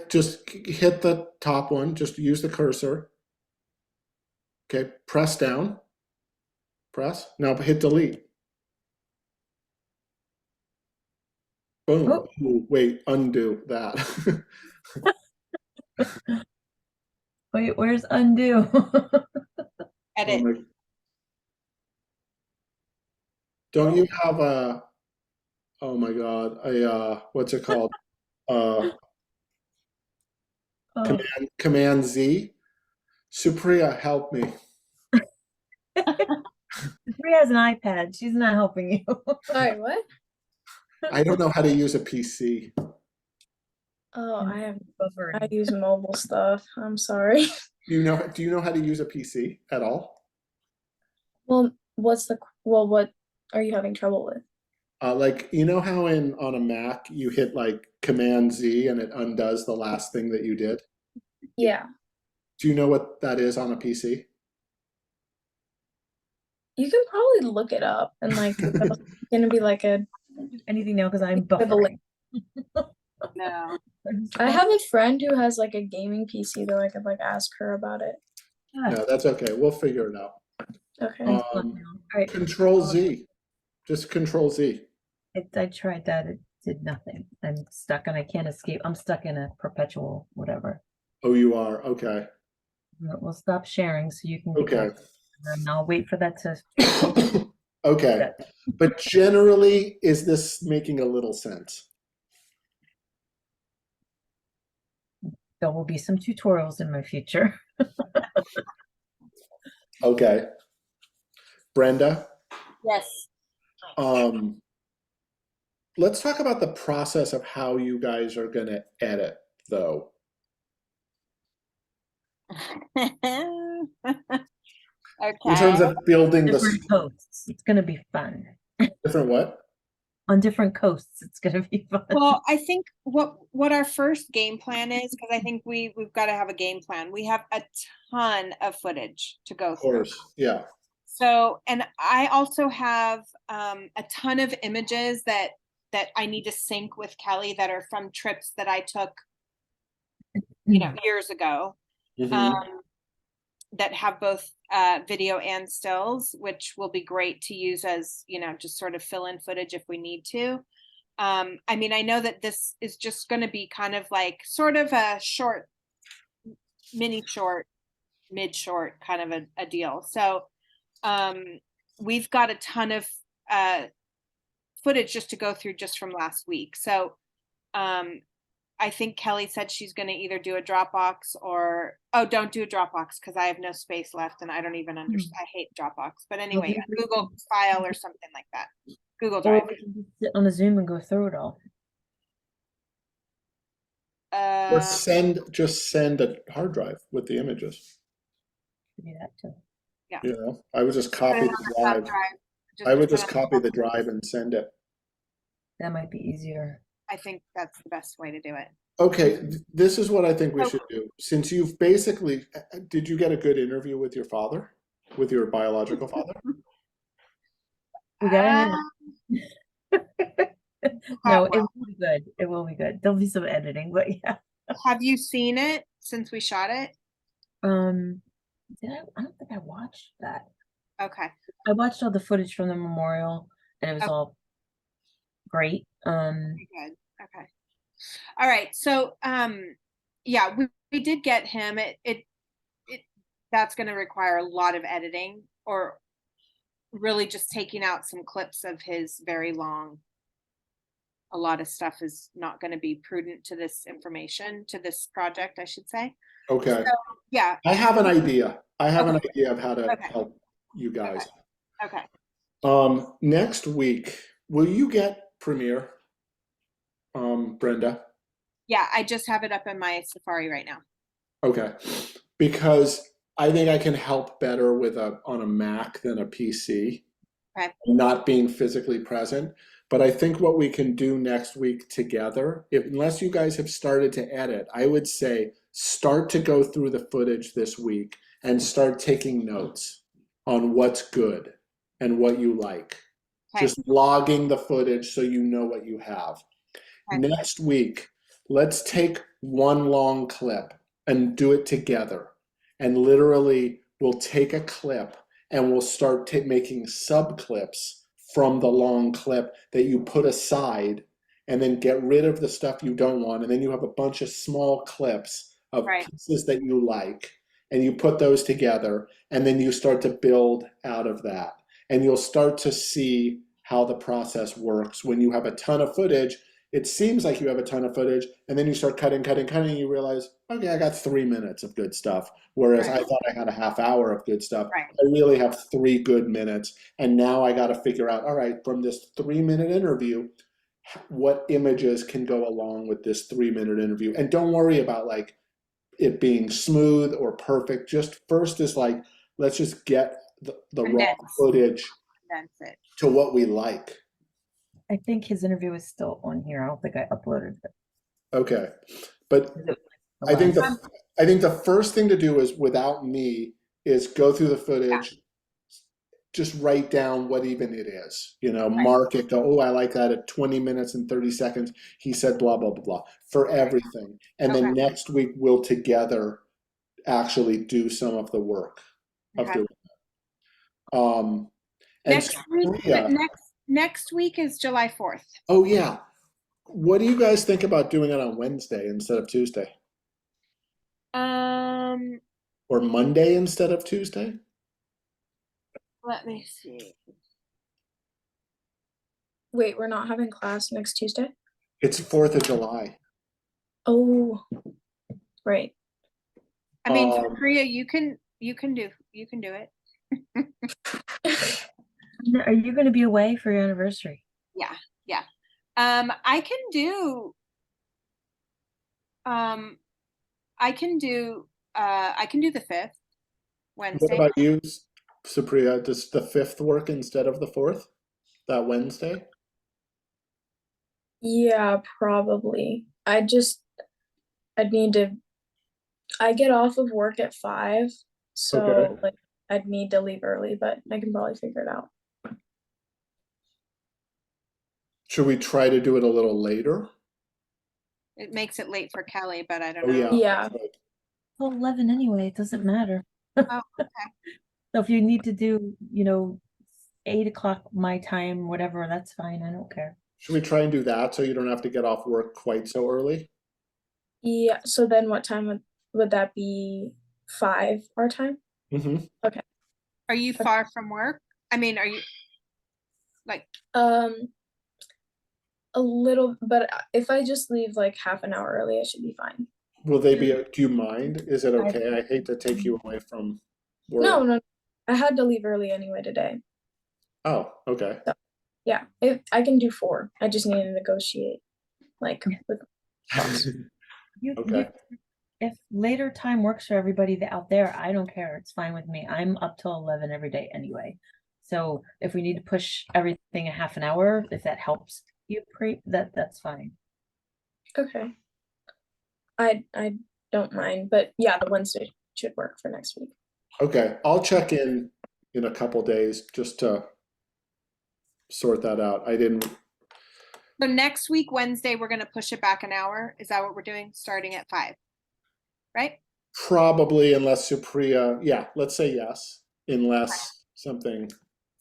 Just hit the top one. Just use the cursor. Okay, press down. Press. Now hit delete. Boom. Oh. Ooh, wait, undo that. Wait, where's undo? Edit. Oh don't you have a, oh my God, what's it called? Command Z. Supriya, help me. She has an iPad. She's not helping you. Sorry, what? I don't know how to use a PC. Oh, I use mobile stuff. I'm sorry. Do you know how to use a PC at all? Well, what are you having trouble with? Like, you know how on a Mac you hit like Command Z and it undoes the last thing that you did? Yeah. Do you know what that is on a PC? You can probably look it up and like it's gonna be like a anything now because I'm buffering. No. I have a friend who has like a gaming PC though. I could like ask her about it. No, that's okay. We'll figure it out. Okay. Control Z. Just Control Z. I tried that. It did nothing. I'm stuck and I can't escape. I'm stuck in a perpetual whatever. Oh, you are? Okay. We'll stop sharing so you can get Okay. back. And I'll wait for that to. Okay. But generally, is this making a little sense? There will be some tutorials in my future. Okay. Brenda? Yes. Let's talk about the process of how you guys are going to edit, though. Okay. In terms of building different coasts, it's going to be fun. Different what? On different coasts, it's going to be fun. Well, I think what our first game plan is, because I think we've got to have a game plan. We have a ton of footage to go through. Of course, yeah. So, and I also have a ton of images that I need to sync with Kelly that are from trips that I took, you know, years ago. That have both video and stills, which will be great to use as, you know, just sort of fill in footage if we need to. I mean, I know that this is just going to be kind of like sort of a short, mini short, mid short kind of a deal. So we've got a ton of footage just to go through just from last week. So I think Kelly said she's going to either do a Dropbox or, oh, don't do a Dropbox because I have no space left and I don't even understand. I hate Dropbox. But anyway, a Google file or something like that. Google Drive. Or we can just sit on a Zoom and go through it all. Or just send a hard drive with the images. Do that too. Yeah. You know, I would just copy the drive. I would just copy the drive and send it. That might be easier. I think that's the best way to do it. Okay, this is what I think we should do. Since you've basically, did you get a good interview with your father, with your biological father? We got No, it will be good. It will be good. There'll be some editing, but yeah. Have you seen it since we shot it? Did I don't think I watched that. Okay. I watched all the footage from the memorial and it was all great. Very good. Okay. All right. So yeah, we did get him. It that's going to require a lot of editing or really just taking out some clips of his very long. A lot of stuff is not going to be prudent to this information, to this project, I should say. Okay. So, yeah. I have an idea. I have an idea of how to help you guys. Okay. Next week, will you get Premiere, Brenda? Yeah, I just have it up in my Safari right now. Okay. Because I think I can help better with on a Mac than a PC. Okay. Not being physically present. But I think what we can do next week together, unless you guys have started to edit, I would say start to go through the footage this week and start taking notes on what's good and what you like. Okay. Just logging the footage so you know what you have. Okay. Next week, let's take one long clip and do it together. And literally, we'll take a clip and we'll start making sub-clips from the long clip that you put aside and then get rid of the stuff you don't want. And then you have a bunch of small clips of pieces that you like and you put those together and then you start to build out of that. And you'll start to see how the process works. When you have a ton of footage, it seems like you have a ton of footage and then you start cutting, and you realize, okay, I got 3 minutes of good stuff. Whereas I thought I had a half hour of good stuff. I really have 3 good minutes. And now I got to figure out, all right, from this 3-minute interview, what images can go along with this 3-minute interview? And don't worry about like it being smooth or perfect. Just first is like, let's just get the raw footage to what we like. I think his interview is still on here. I don't think I uploaded it. Okay. But I think the first thing to do is, without me, is go through the footage, just write down what even it is, you know, mark it, go, oh, I like that at 20 minutes and 30 seconds. He said blah, blah, blah, blah, for everything. And then next week we'll together actually do some of the work of doing that. Next week is July 4th. Oh yeah. What do you guys think about doing it on Wednesday instead of Tuesday? Or Monday instead of Tuesday? Let me see. Wait, we're not having class next Tuesday? It's 4th of July. Oh, right. I mean, Priya, you can do it. Are you going to be away for your anniversary? Yeah. I can do the 5th, Wednesday. What about you, Supriya? Does the 5th work instead of the 4th? That Wednesday? Yeah, probably. I get off of work at 5, so like I'd need to leave early, but I can probably figure it out. Should we try to do it a little later? It makes it late for Kelly, but I don't Oh, know. Yeah. Well, 11 anyway, it doesn't matter. Oh, okay. So if you need to do, 8 o'clock my time, whatever, that's fine. I don't care. Should we try and do that so you don't have to get off work quite so early? Yeah. So then what time would that be? 5 our time? Mm-hmm. Okay. Are you far from work? I mean, are you like A little, but if I just leave like half an hour early, I should be fine. Will they be, do you mind? Is it okay? I hate to take you away from work. No. I had to leave early anyway today. Oh, okay. So, yeah, I can do 4. I just need to negotiate, like, with boss. Okay. If later time works for everybody out there, I don't care. It's fine with me. I'm up till 11 every day anyway. So if we need to push everything a half an hour, if that helps you that's fine. Okay. I don't mind, but yeah, the Wednesday should work for next week. Okay, I'll check in a couple days just to sort that out. I didn't. so next week, Wednesday, we're gonna push it back an hour. Is that what we're doing? Starting at 5, right? Probably, unless Supriya, yeah, let's say yes, unless something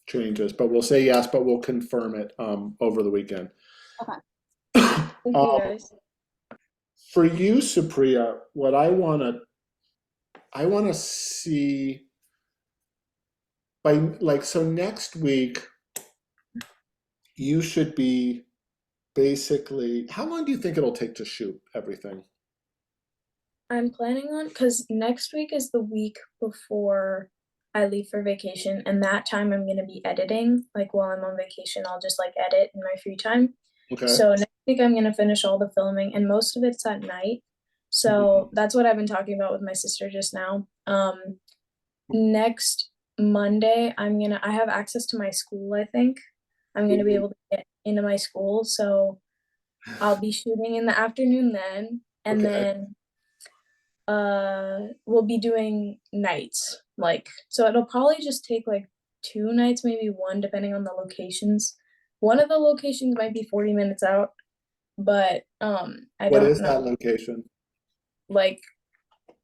changes. But we'll say yes, but we'll confirm it over the weekend. Okay. Thank you guys. For you, Supriya, what I wanna see so next week you should be basically, how long do you think it'll take to shoot everything? I'm planning on, because next week is the week before I leave for vacation, and that time I'm gonna be editing. Like while I'm on vacation, I'll just like edit in my free time. Okay. So next week I'm gonna finish all the filming, and most of it's at night. So that's what I've been talking about with my sister just now. Next Monday I have access to my school, I think. I'm gonna be able to get into my school, so I'll be shooting in the afternoon then, and then we'll be doing nights, like, so it'll probably just take like 2 nights, maybe 1, depending on the locations. One of the locations might be 40 minutes out, but I What don't is know. that location? Like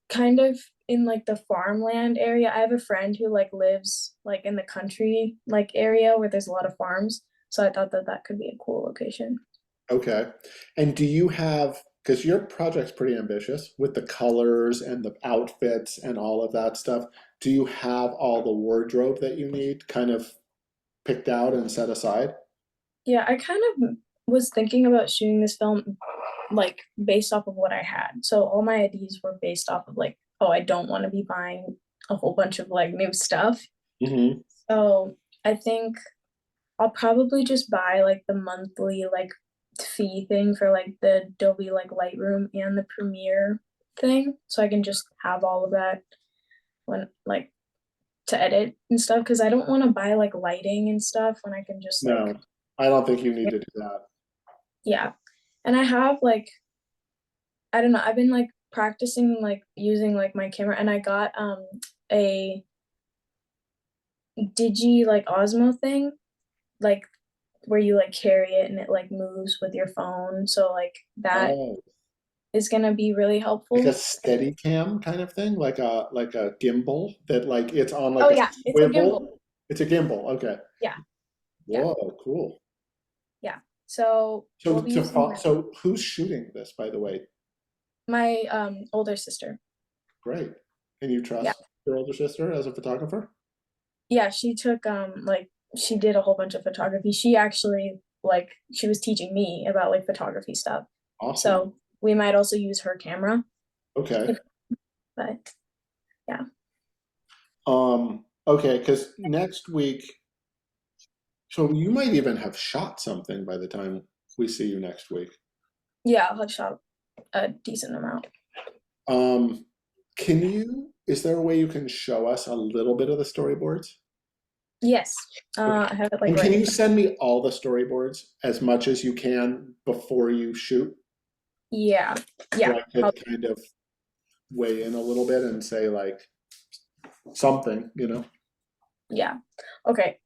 kind of in like the farmland area. I have a friend who like lives like in the country like area where there's a lot of farms, so I thought that could be a cool location. Okay. And do you have, because your project's pretty ambitious with the colors and the outfits and all of that stuff, do you have all the wardrobe that you need kind of picked out and set aside? Yeah, I kind of was thinking about shooting this film like based off of what I had. So all my ideas were based off of like, oh, I don't want to be buying a whole bunch of like new stuff. Mm-hmm. So I think I'll probably just buy like the monthly like fee thing for like the Adobe like Lightroom and the Premiere thing, so I can just have all of that when like to edit and stuff, because I don't want to buy like lighting and stuff when I can just like. No, I don't think you need to do that. Yeah, and I have like, I don't know, I've been like practicing like using like my camera, and I got a Digi like Osmo thing, like where you like carry it and it like moves with your phone, so like that is gonna be really helpful. Like a steady cam kind of thing, like a gimbal that like it's on like Oh a yeah, it's a swivel. gimbal. It's a gimbal, okay. Yeah. Whoa, cool. Yeah. So we'll be using that. So who's shooting this, by the way? My older sister. Great. And you trust your older sister as a photographer? Yeah, she took like she did a whole bunch of photography. She actually like she was teaching me about like photography stuff. Awesome. So we might also use her camera. Okay. But yeah. Okay, because next week, so you might even have shot something by the time we see you next week. Yeah, I'll have shot a decent amount. Is there a way you can show us a little bit of the storyboards? Yes. I have it like and can you send me all the storyboards as much as you can before you shoot? Yeah. Yeah. So I could kind of weigh in a little bit and say like, something, you know? Yeah. Okay.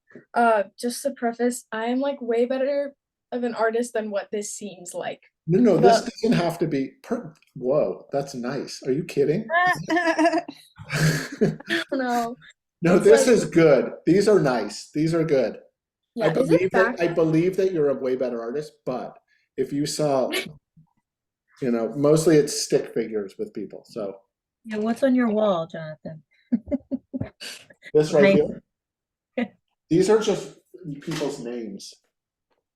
Just to preface, I am like way better of an artist than what this seems like. No, this But doesn't have to be whoa, that's nice. Are you kidding? no, No, it's this like, is good. These are nice. These are good. yeah, is it back? I believe that you're a way better artist, but if you saw, you know, mostly it's stick figures with people. So Yeah, what's on your wall, Jonathan? this right Hang- here, these are just people's names.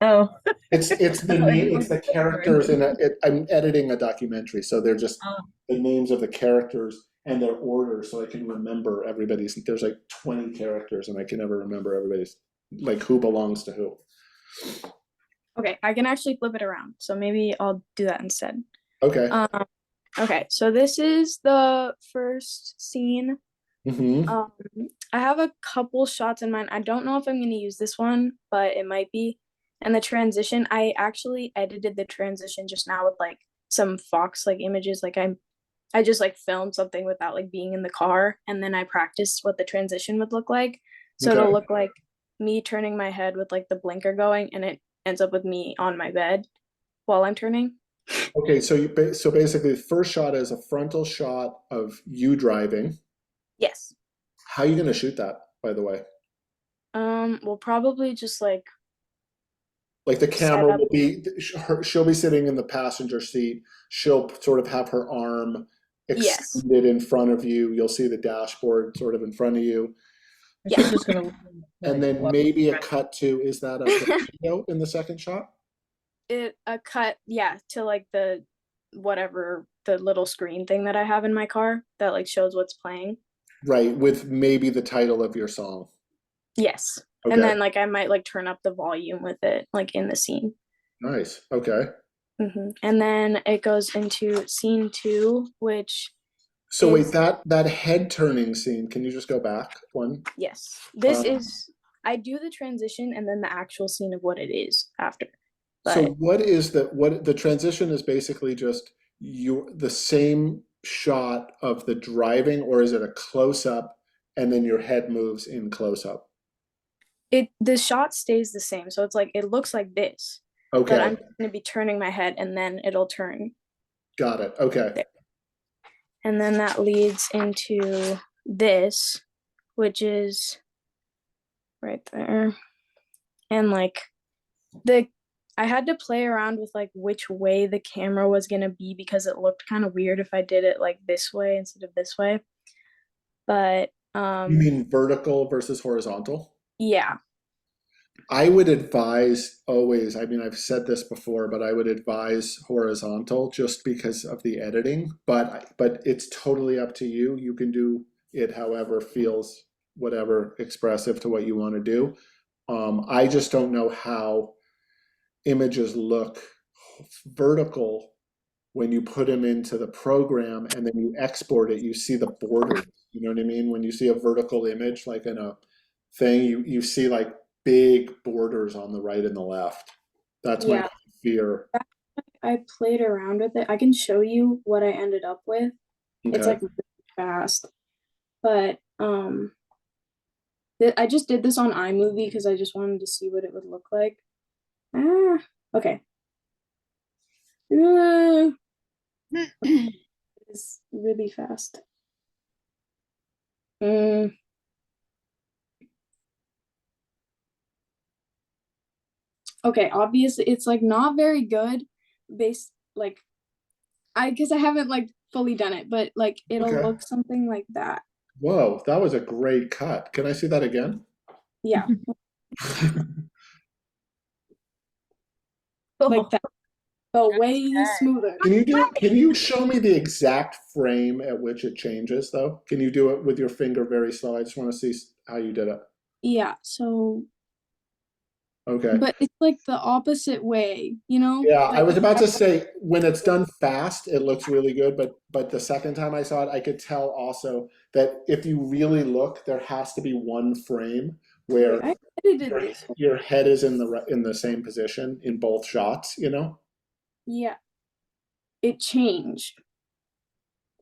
Oh. It's the name, it's the characters in I'm editing a documentary, so they're just Oh. the names of the characters and their order, so I can remember everybody's. There's like 20 characters, and I can never remember everybody's, like who belongs to who. Okay, I can actually flip it around, so maybe I'll do that instead. Okay. Okay, so this is the first scene. Mm-hmm. I have a couple shots in mind. I don't know if I'm going to use this one, but it might be. And the transition, I actually edited the transition just now with like some Fox like images. Like I just like filmed something without like being in the car, and then I practiced what the transition would look like. So it'll look like me turning my head with like the blinker going, and it ends up with me on my bed while I'm turning. Okay, so so basically, the first shot is a frontal shot of you driving. Yes. How are you going to shoot that, by the way? We'll probably just like the camera will be, she'll be sitting in the passenger seat. She'll sort of have her arm extended in front of you. You'll see the dashboard sort of in front of you. She's just gonna. And then maybe a cut to, is that a video in the second shot? A cut, yeah, to like the whatever the little screen thing that I have in my car that like shows what's playing. Right, with maybe the title of your song. Yes. Okay. And then like I might like turn up the volume with it like in the scene. Nice. Okay. And then it goes into scene 2, which so wait, that head turning scene, can you just go back one? Yes. This is, I do the transition and then the actual scene of what it is after. But so what the transition is basically just the same shot of the driving, or is it a close up and then your head moves in close up? The shot stays the same. So it's like it looks like this. Okay. But I'm going to be turning my head and then it'll turn. Got it. Okay. There. And then that leads into this, which is right there. And like I had to play around with like which way the camera was going to be, because it looked kind of weird if I did it like this way instead of this way. But you mean vertical versus horizontal? Yeah. I would advise always, I mean, I've said this before, but I would advise horizontal just because of the editing, but it's totally up to you. You can do it however feels, whatever expressive to what you want to do. I just don't know how images look vertical when you put them into the program and then you export it. You see the borders, you know what I mean? When you see a vertical image, like in a thing, you see like big borders on the right and the left. That's my fear. I played around with it. I can show you what I ended up with. Okay. It's like really fast. But I just did this on iMovie because I just wanted to see what it would look like. Okay. It's really fast. Okay, obviously it's like not very good based like because I haven't like fully done it, but like it'll look something like that. Whoa, that was a great cut. Can I see that again? Yeah. Like that, but way smoother. Can you show me the exact frame at which it changes though? Can you do it with your finger very slow? I just want to see how you did it. Yeah, so okay. But it's like the opposite way, you know? Yeah, like, I was about to say when it's done fast, it looks really good, but the second time I saw it, I could tell also that if you really look, there has to be one frame where your head is in the same position in both shots, you know? Yeah. It changed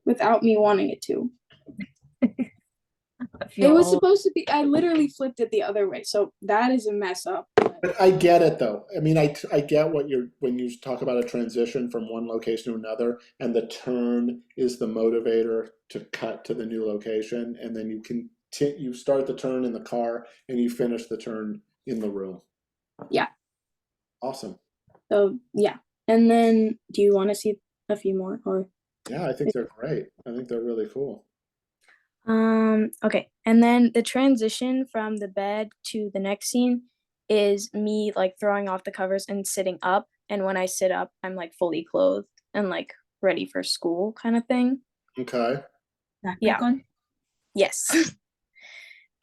without me wanting it to. It was supposed to be, I literally flipped it the other way, so that is a mess up. But I get it though. I mean, I get what when you talk about a transition from one location to another, and the turn is the motivator to cut to the new location, and then you start the turn in the car and you finish the turn in the room. Yeah. Awesome. So yeah. And then do you want to see a few more or? Yeah, I think they're great. I think they're really cool. Okay. And then the transition from the bed to the next scene is me like throwing off the covers and sitting up. And when I sit up, I'm like fully clothed and like ready for school kind of thing. Okay. Yeah. Yes.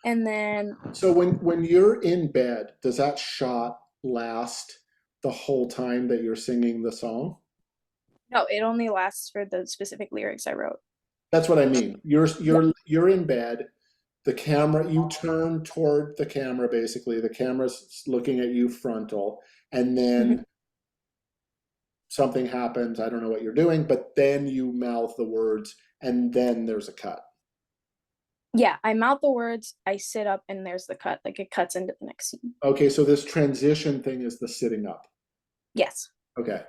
And then So when you're in bed, does that shot last the whole time that you're singing the song? no, it only lasts for the specific lyrics I wrote. That's what I mean. You're in bed. The camera, you turn toward the camera, basically. The camera's looking at you frontal, and then something happens. I don't know what you're doing, but then you mouth the words, and then there's a cut. Yeah, I mouth the words, I sit up, and there's the cut. Like it cuts into the next scene. Okay, so this transition thing is the sitting up. Yes. Okay.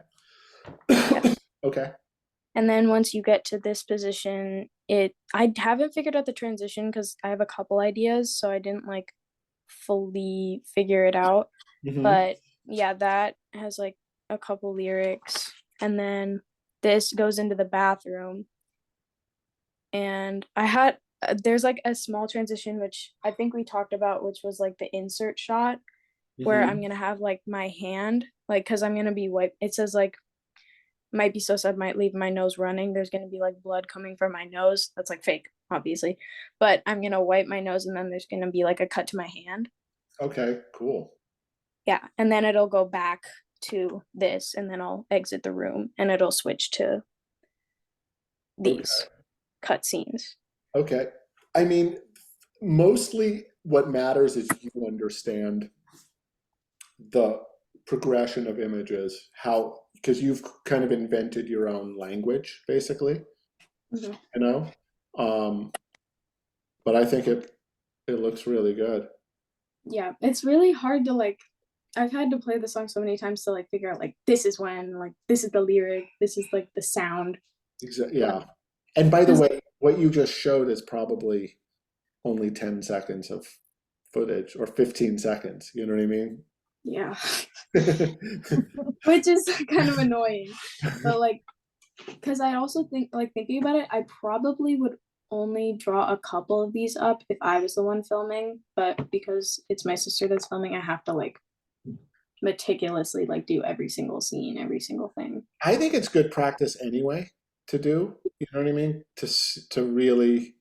Yes. Okay. And then once you get to this position, I haven't figured out the transition because I have a couple ideas, so I didn't like fully figure it out. But yeah, that has like a couple lyrics. And then this goes into the bathroom. And there's like a small transition, which I think we talked about, which was like the insert shot where I'm going to have like my hand, like, cause I'm going to be it says like, might be so sad, might leave my nose running. There's going to be like blood coming from my nose. That's like fake, obviously. But I'm going to wipe my nose and then there's going to be like a cut to my hand. Okay, cool. Yeah. And then it'll go back to this and then I'll exit the room and it'll switch to these cut scenes. Okay. I mean, mostly what matters is you understand the progression of images, because you've kind of invented your own language, basically, you know? But I think it looks really good. Yeah, it's really hard to like, I've had to play the song so many times to like figure out like, this is when, like, this is the lyric, this is like the sound. Exactly. Yeah. And by the way, what you just showed is probably only 10 seconds of footage or 15 seconds. You know what I mean? Yeah. Which is kind of annoying. But like, because I also think, like, thinking about it, I probably would only draw a couple of these up if I was the one filming. But because it's my sister that's filming, I have to like meticulously like do every single scene, every single thing. I think it's good practice anyway to do. You know what I mean? To really.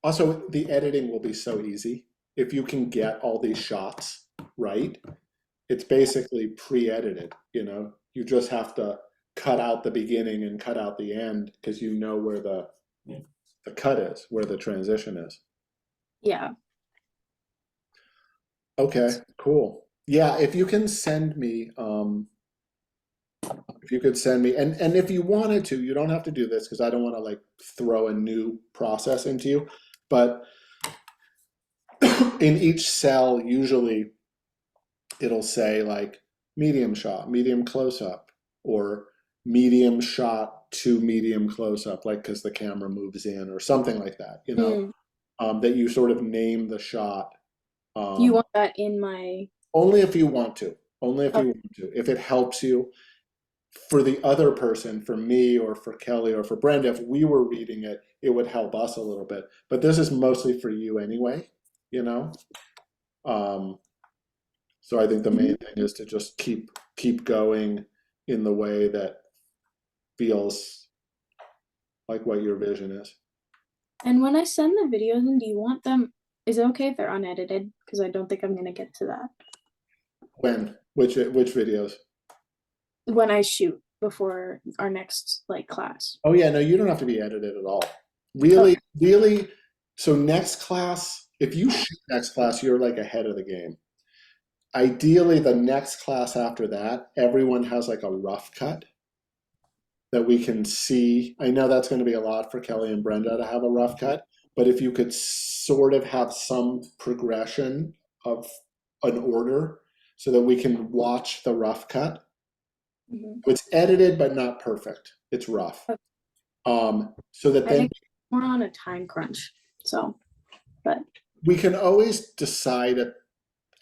Also, the editing will be so easy if you can get all these shots right. It's basically pre-edited. You know, you just have to cut out the beginning and cut out the end because you know where the cut is, where the transition is. Yeah. Okay, cool. Yeah, if you can send me, and if you wanted to, you don't have to do this because I don't want to like throw a new process into you, but in each cell, usually it'll say like medium shot, medium close up, or medium shot to medium close up, like because the camera moves in or something like that, you know, that you sort of name the shot. Do you want that in my? Only if you want to. Only if you want to. If it helps you. For the other person, for me or for Kelly or for Brenda, if we were reading it, it would help us a little bit. But this is mostly for you anyway, you know? So I think the main thing is to just keep going in the way that feels like what your vision is. And when I send the videos in, do you want them, is it okay if they're unedited? Because I don't think I'm gonna get to that. When? Which videos? When I shoot before our next like class. Oh yeah, no, you don't have to be edited at all. Really, really. So next class, if you shoot next class, you're like ahead of the game. Ideally, the next class after that, everyone has like a rough cut that we can see. I know that's going to be a lot for Kelly and Brenda to have a rough cut, but if you could sort of have some progression of an order so that we can watch the rough cut. It's edited but not perfect. It's rough. So that I then think we're on a time crunch, so, but we can always decide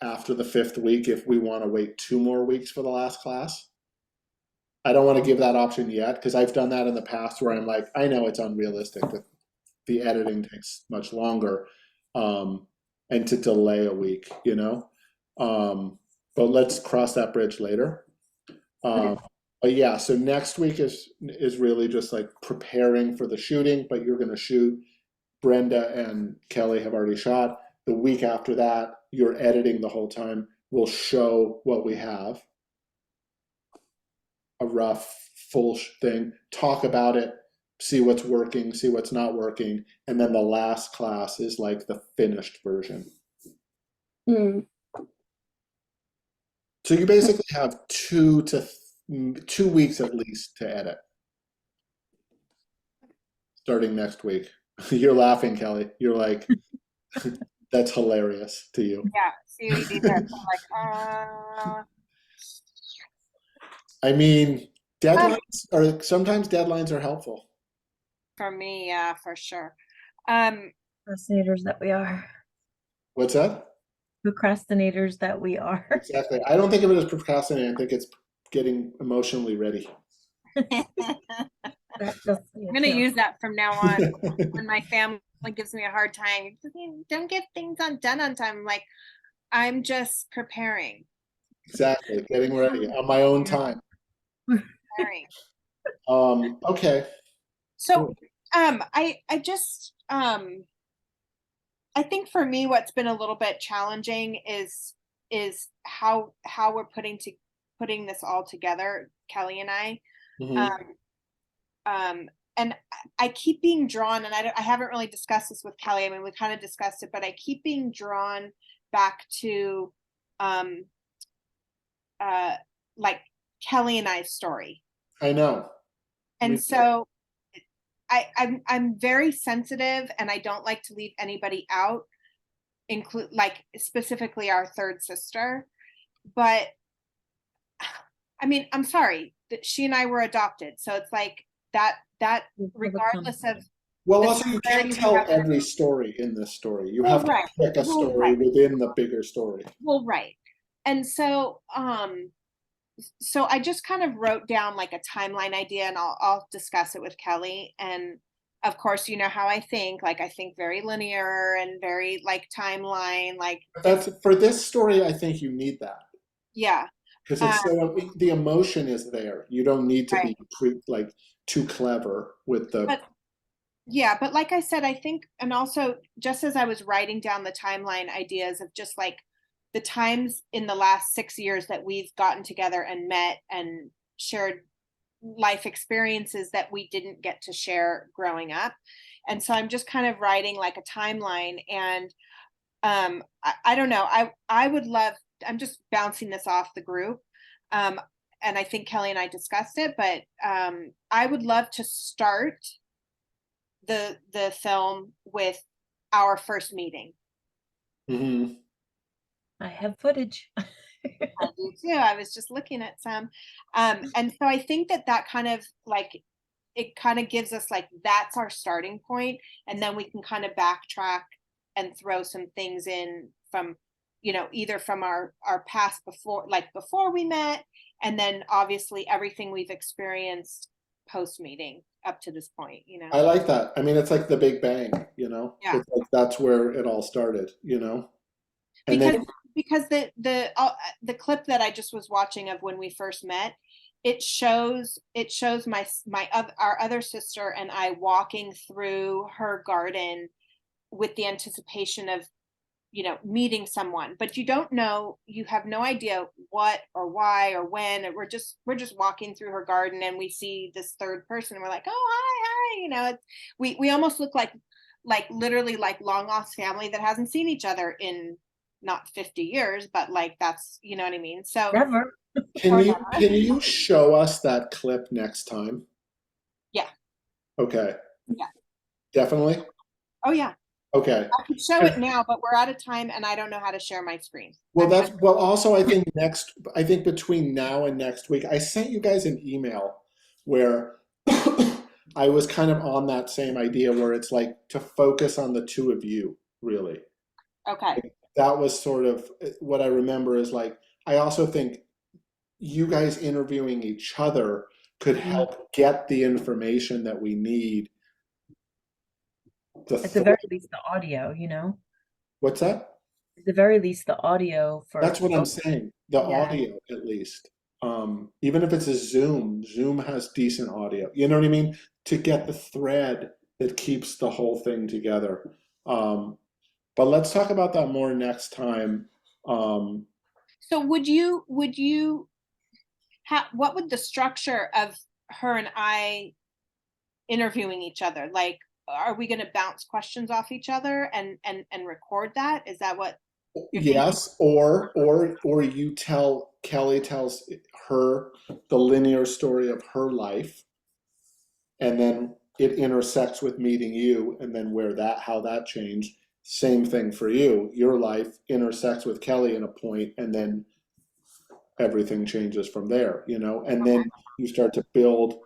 after the 5th week if we want to wait 2 more weeks for the last class. I don't want to give that option yet because I've done that in the past where I'm like, I know it's unrealistic that the editing takes much longer, and to delay a week, you know. But let's cross that bridge later. But yeah, so next week is really just like preparing for the shooting, but you're going to shoot. Brenda and Kelly have already shot. The week after that, you're editing the whole time. We'll show what we have, a rough, full thing, talk about it, see what's working, see what's not working, and then the last class is like the finished version. So you basically have 2 weeks at least to edit, starting next week. You're laughing, Kelly. You're like, that's hilarious to you. Yeah, see what you did there. I'm like, I mean, sometimes deadlines are helpful. for me, yeah, for sure. Procrastinators that we are. What's that? Procrastinators that we are. Exactly. I don't think of it as procrastinating. I think it's getting emotionally ready. I'm gonna use that from now on. When my family gives me a hard time, don't get things done on time. I'm like, I'm just preparing. Exactly. Getting ready on my own time. Preparing. Okay. So, I just, I think for me, what's been a little bit challenging is how we're putting this all together, Kelly and I. And I keep being drawn, and I haven't really discussed this with Kelly. I mean, we kind of discussed it, but I keep being drawn back to, like Kelly and I's story. I know. And so I'm very sensitive, and I don't like to leave anybody out, include like specifically our third sister. But I mean, I'm sorry that she and I were adopted, so it's like that regardless of. Well, also you can't tell every story in this story. You have to pick a story within the bigger story. Well, right. And so so I just kind of wrote down like a timeline idea, and I'll discuss it with Kelly. And of course, you know how I think, like I think very linear and very like timeline, like that's for this story. I think you need that. Yeah. Because it's the emotion is there. You don't need to be like too clever with the. But like I said, I think, and also just as I was writing down the timeline ideas of just like the times in the last 6 years that we've gotten together and met and shared life experiences that we didn't get to share growing up. And so I'm just kind of writing like a timeline, and I don't know, I would love, I'm just bouncing this off the group. And I think Kelly and I discussed it, but I would love to start the film with our first meeting. I have footage. I do too. I was just looking at some. And so I think that kind of like, it kind of gives us like, that's our starting point. And then we can kind of backtrack and throw some things in from, you know, either from our past before we met, and then obviously everything we've experienced post meeting up to this point, you know. I like that. I mean, it's like the Big Bang, you know. Yeah. It's like that's where it all started, you know. And because the clip that I just was watching of when we first met, it shows our other sister and I walking through her garden with the anticipation of, you know, meeting someone, but you don't know, you have no idea what or why or when, and we're just walking through her garden and we see this third person and we're like, oh, hi, you know, we almost look like literally like long lost family that hasn't seen each other in not 50 years, but like that's, you know what I mean? So Never. Can you show us that clip next time? Yeah. Okay. Yeah. Definitely. Oh, yeah. Okay. I could show it now, but we're out of time and I don't know how to share my screen. Well, also I think between now and next week, I sent you guys an email where I was kind of on that same idea where it's like to focus on the two of you, really. Okay. That was sort of what I remember is like, I also think you guys interviewing each other could help get the information that we need. At the very least, the audio, What's that? At the very least, the audio for. That's what I'm saying. The Yeah. audio, at least. Even if it's a Zoom has decent audio. You know what I mean? To get the thread that keeps the whole thing together. But let's talk about that more next time. So what would the structure of her and I interviewing each other? Like, are we going to bounce questions off each other and record that? Is that what? Yes, or Kelly tells her the linear story of her life, and then it intersects with meeting you, and then how that changed. Same thing for you. Your life intersects with Kelly in a point, and then everything changes from there, and then you start to build.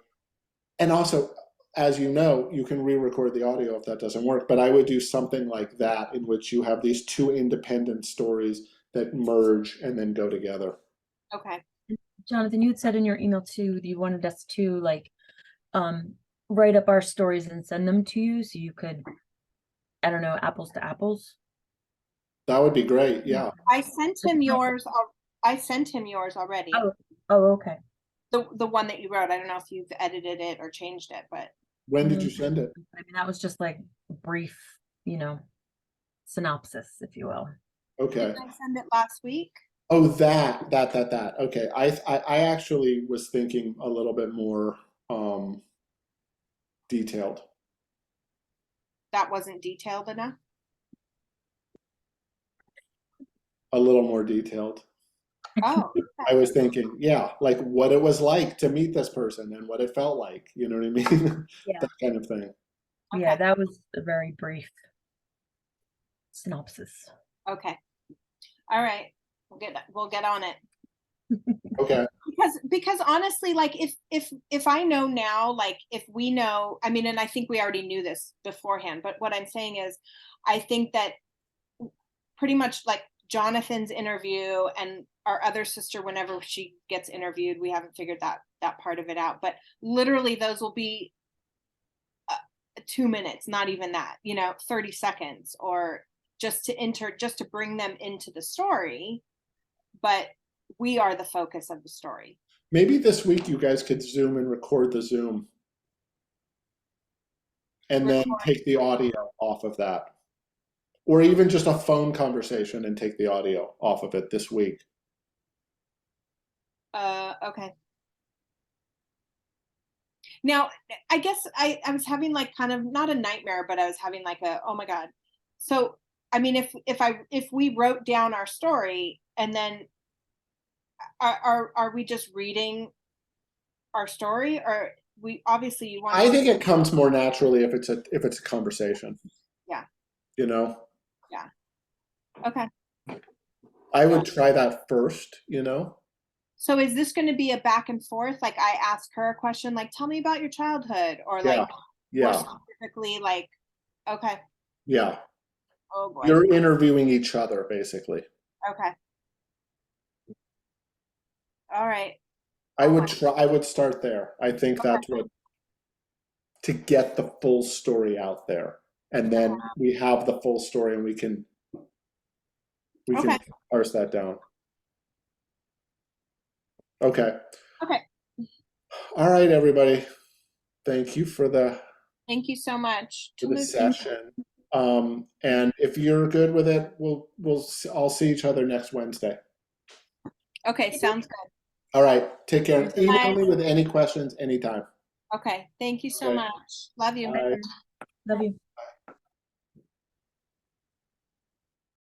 And also, as you know, you can re-record the audio if that doesn't work, but I would do something like that in which you have these two independent stories that merge and then go together. Okay. Jonathan, you had said in your email too that you wanted us to write up our stories and send them to you so you could, I don't know, apples to apples. That would be great. Yeah. I sent him yours. I sent him yours already. Oh, okay. The one that you wrote. I don't know if you've edited it or changed it, but. When did you send it? I mean, that was just like brief, synopsis, if you will. Okay. Did I send it last week? Oh, that. Okay. I actually was thinking a little bit more detailed. That wasn't detailed enough? A little more detailed. Oh. I was thinking, like what it was like to meet this person and what it felt like, you know what I mean? Yeah. That kind of thing. Yeah, that was a very brief synopsis. Okay. All right. We'll get on it. Okay. Because honestly, like if I know now, like if we know, I mean, and I think we already knew this beforehand, but what I'm saying is I think that pretty much like Jonathan's interview and our other sister, whenever she gets interviewed, we haven't figured that part of it out, but literally those will be 2 minutes, not even that, 30 seconds, or just to bring them into the story, but we are the focus of the story. Maybe this week you guys could Zoom and record the Zoom and then take the audio off of that. Or even just a phone conversation and take the audio off of it this week. Okay. Now, I guess I was having like kind of not a nightmare, but I was having like oh my God. So, I mean, if we wrote down our story and then are we just reading our story, or we obviously you want? I think it comes more naturally if it's a conversation. Yeah. Yeah. Okay. I would try that first, So is this going to be a back and forth? Like I ask her a question, like, tell me about your childhood, or like more specifically, like, okay. Yeah. Oh boy. You're interviewing each other, basically. Okay. All right. I would start there. I think that's to get the full story out there. And then we have the full story and we can parse that down. Okay. All right, everybody. Thank you Thank you so much for the session. And if you're good with it, I'll see each other next Wednesday. Okay, sounds good. All right. Take care. Email me with any questions anytime. Okay. Thank you so much. Love you. Bye. Love you.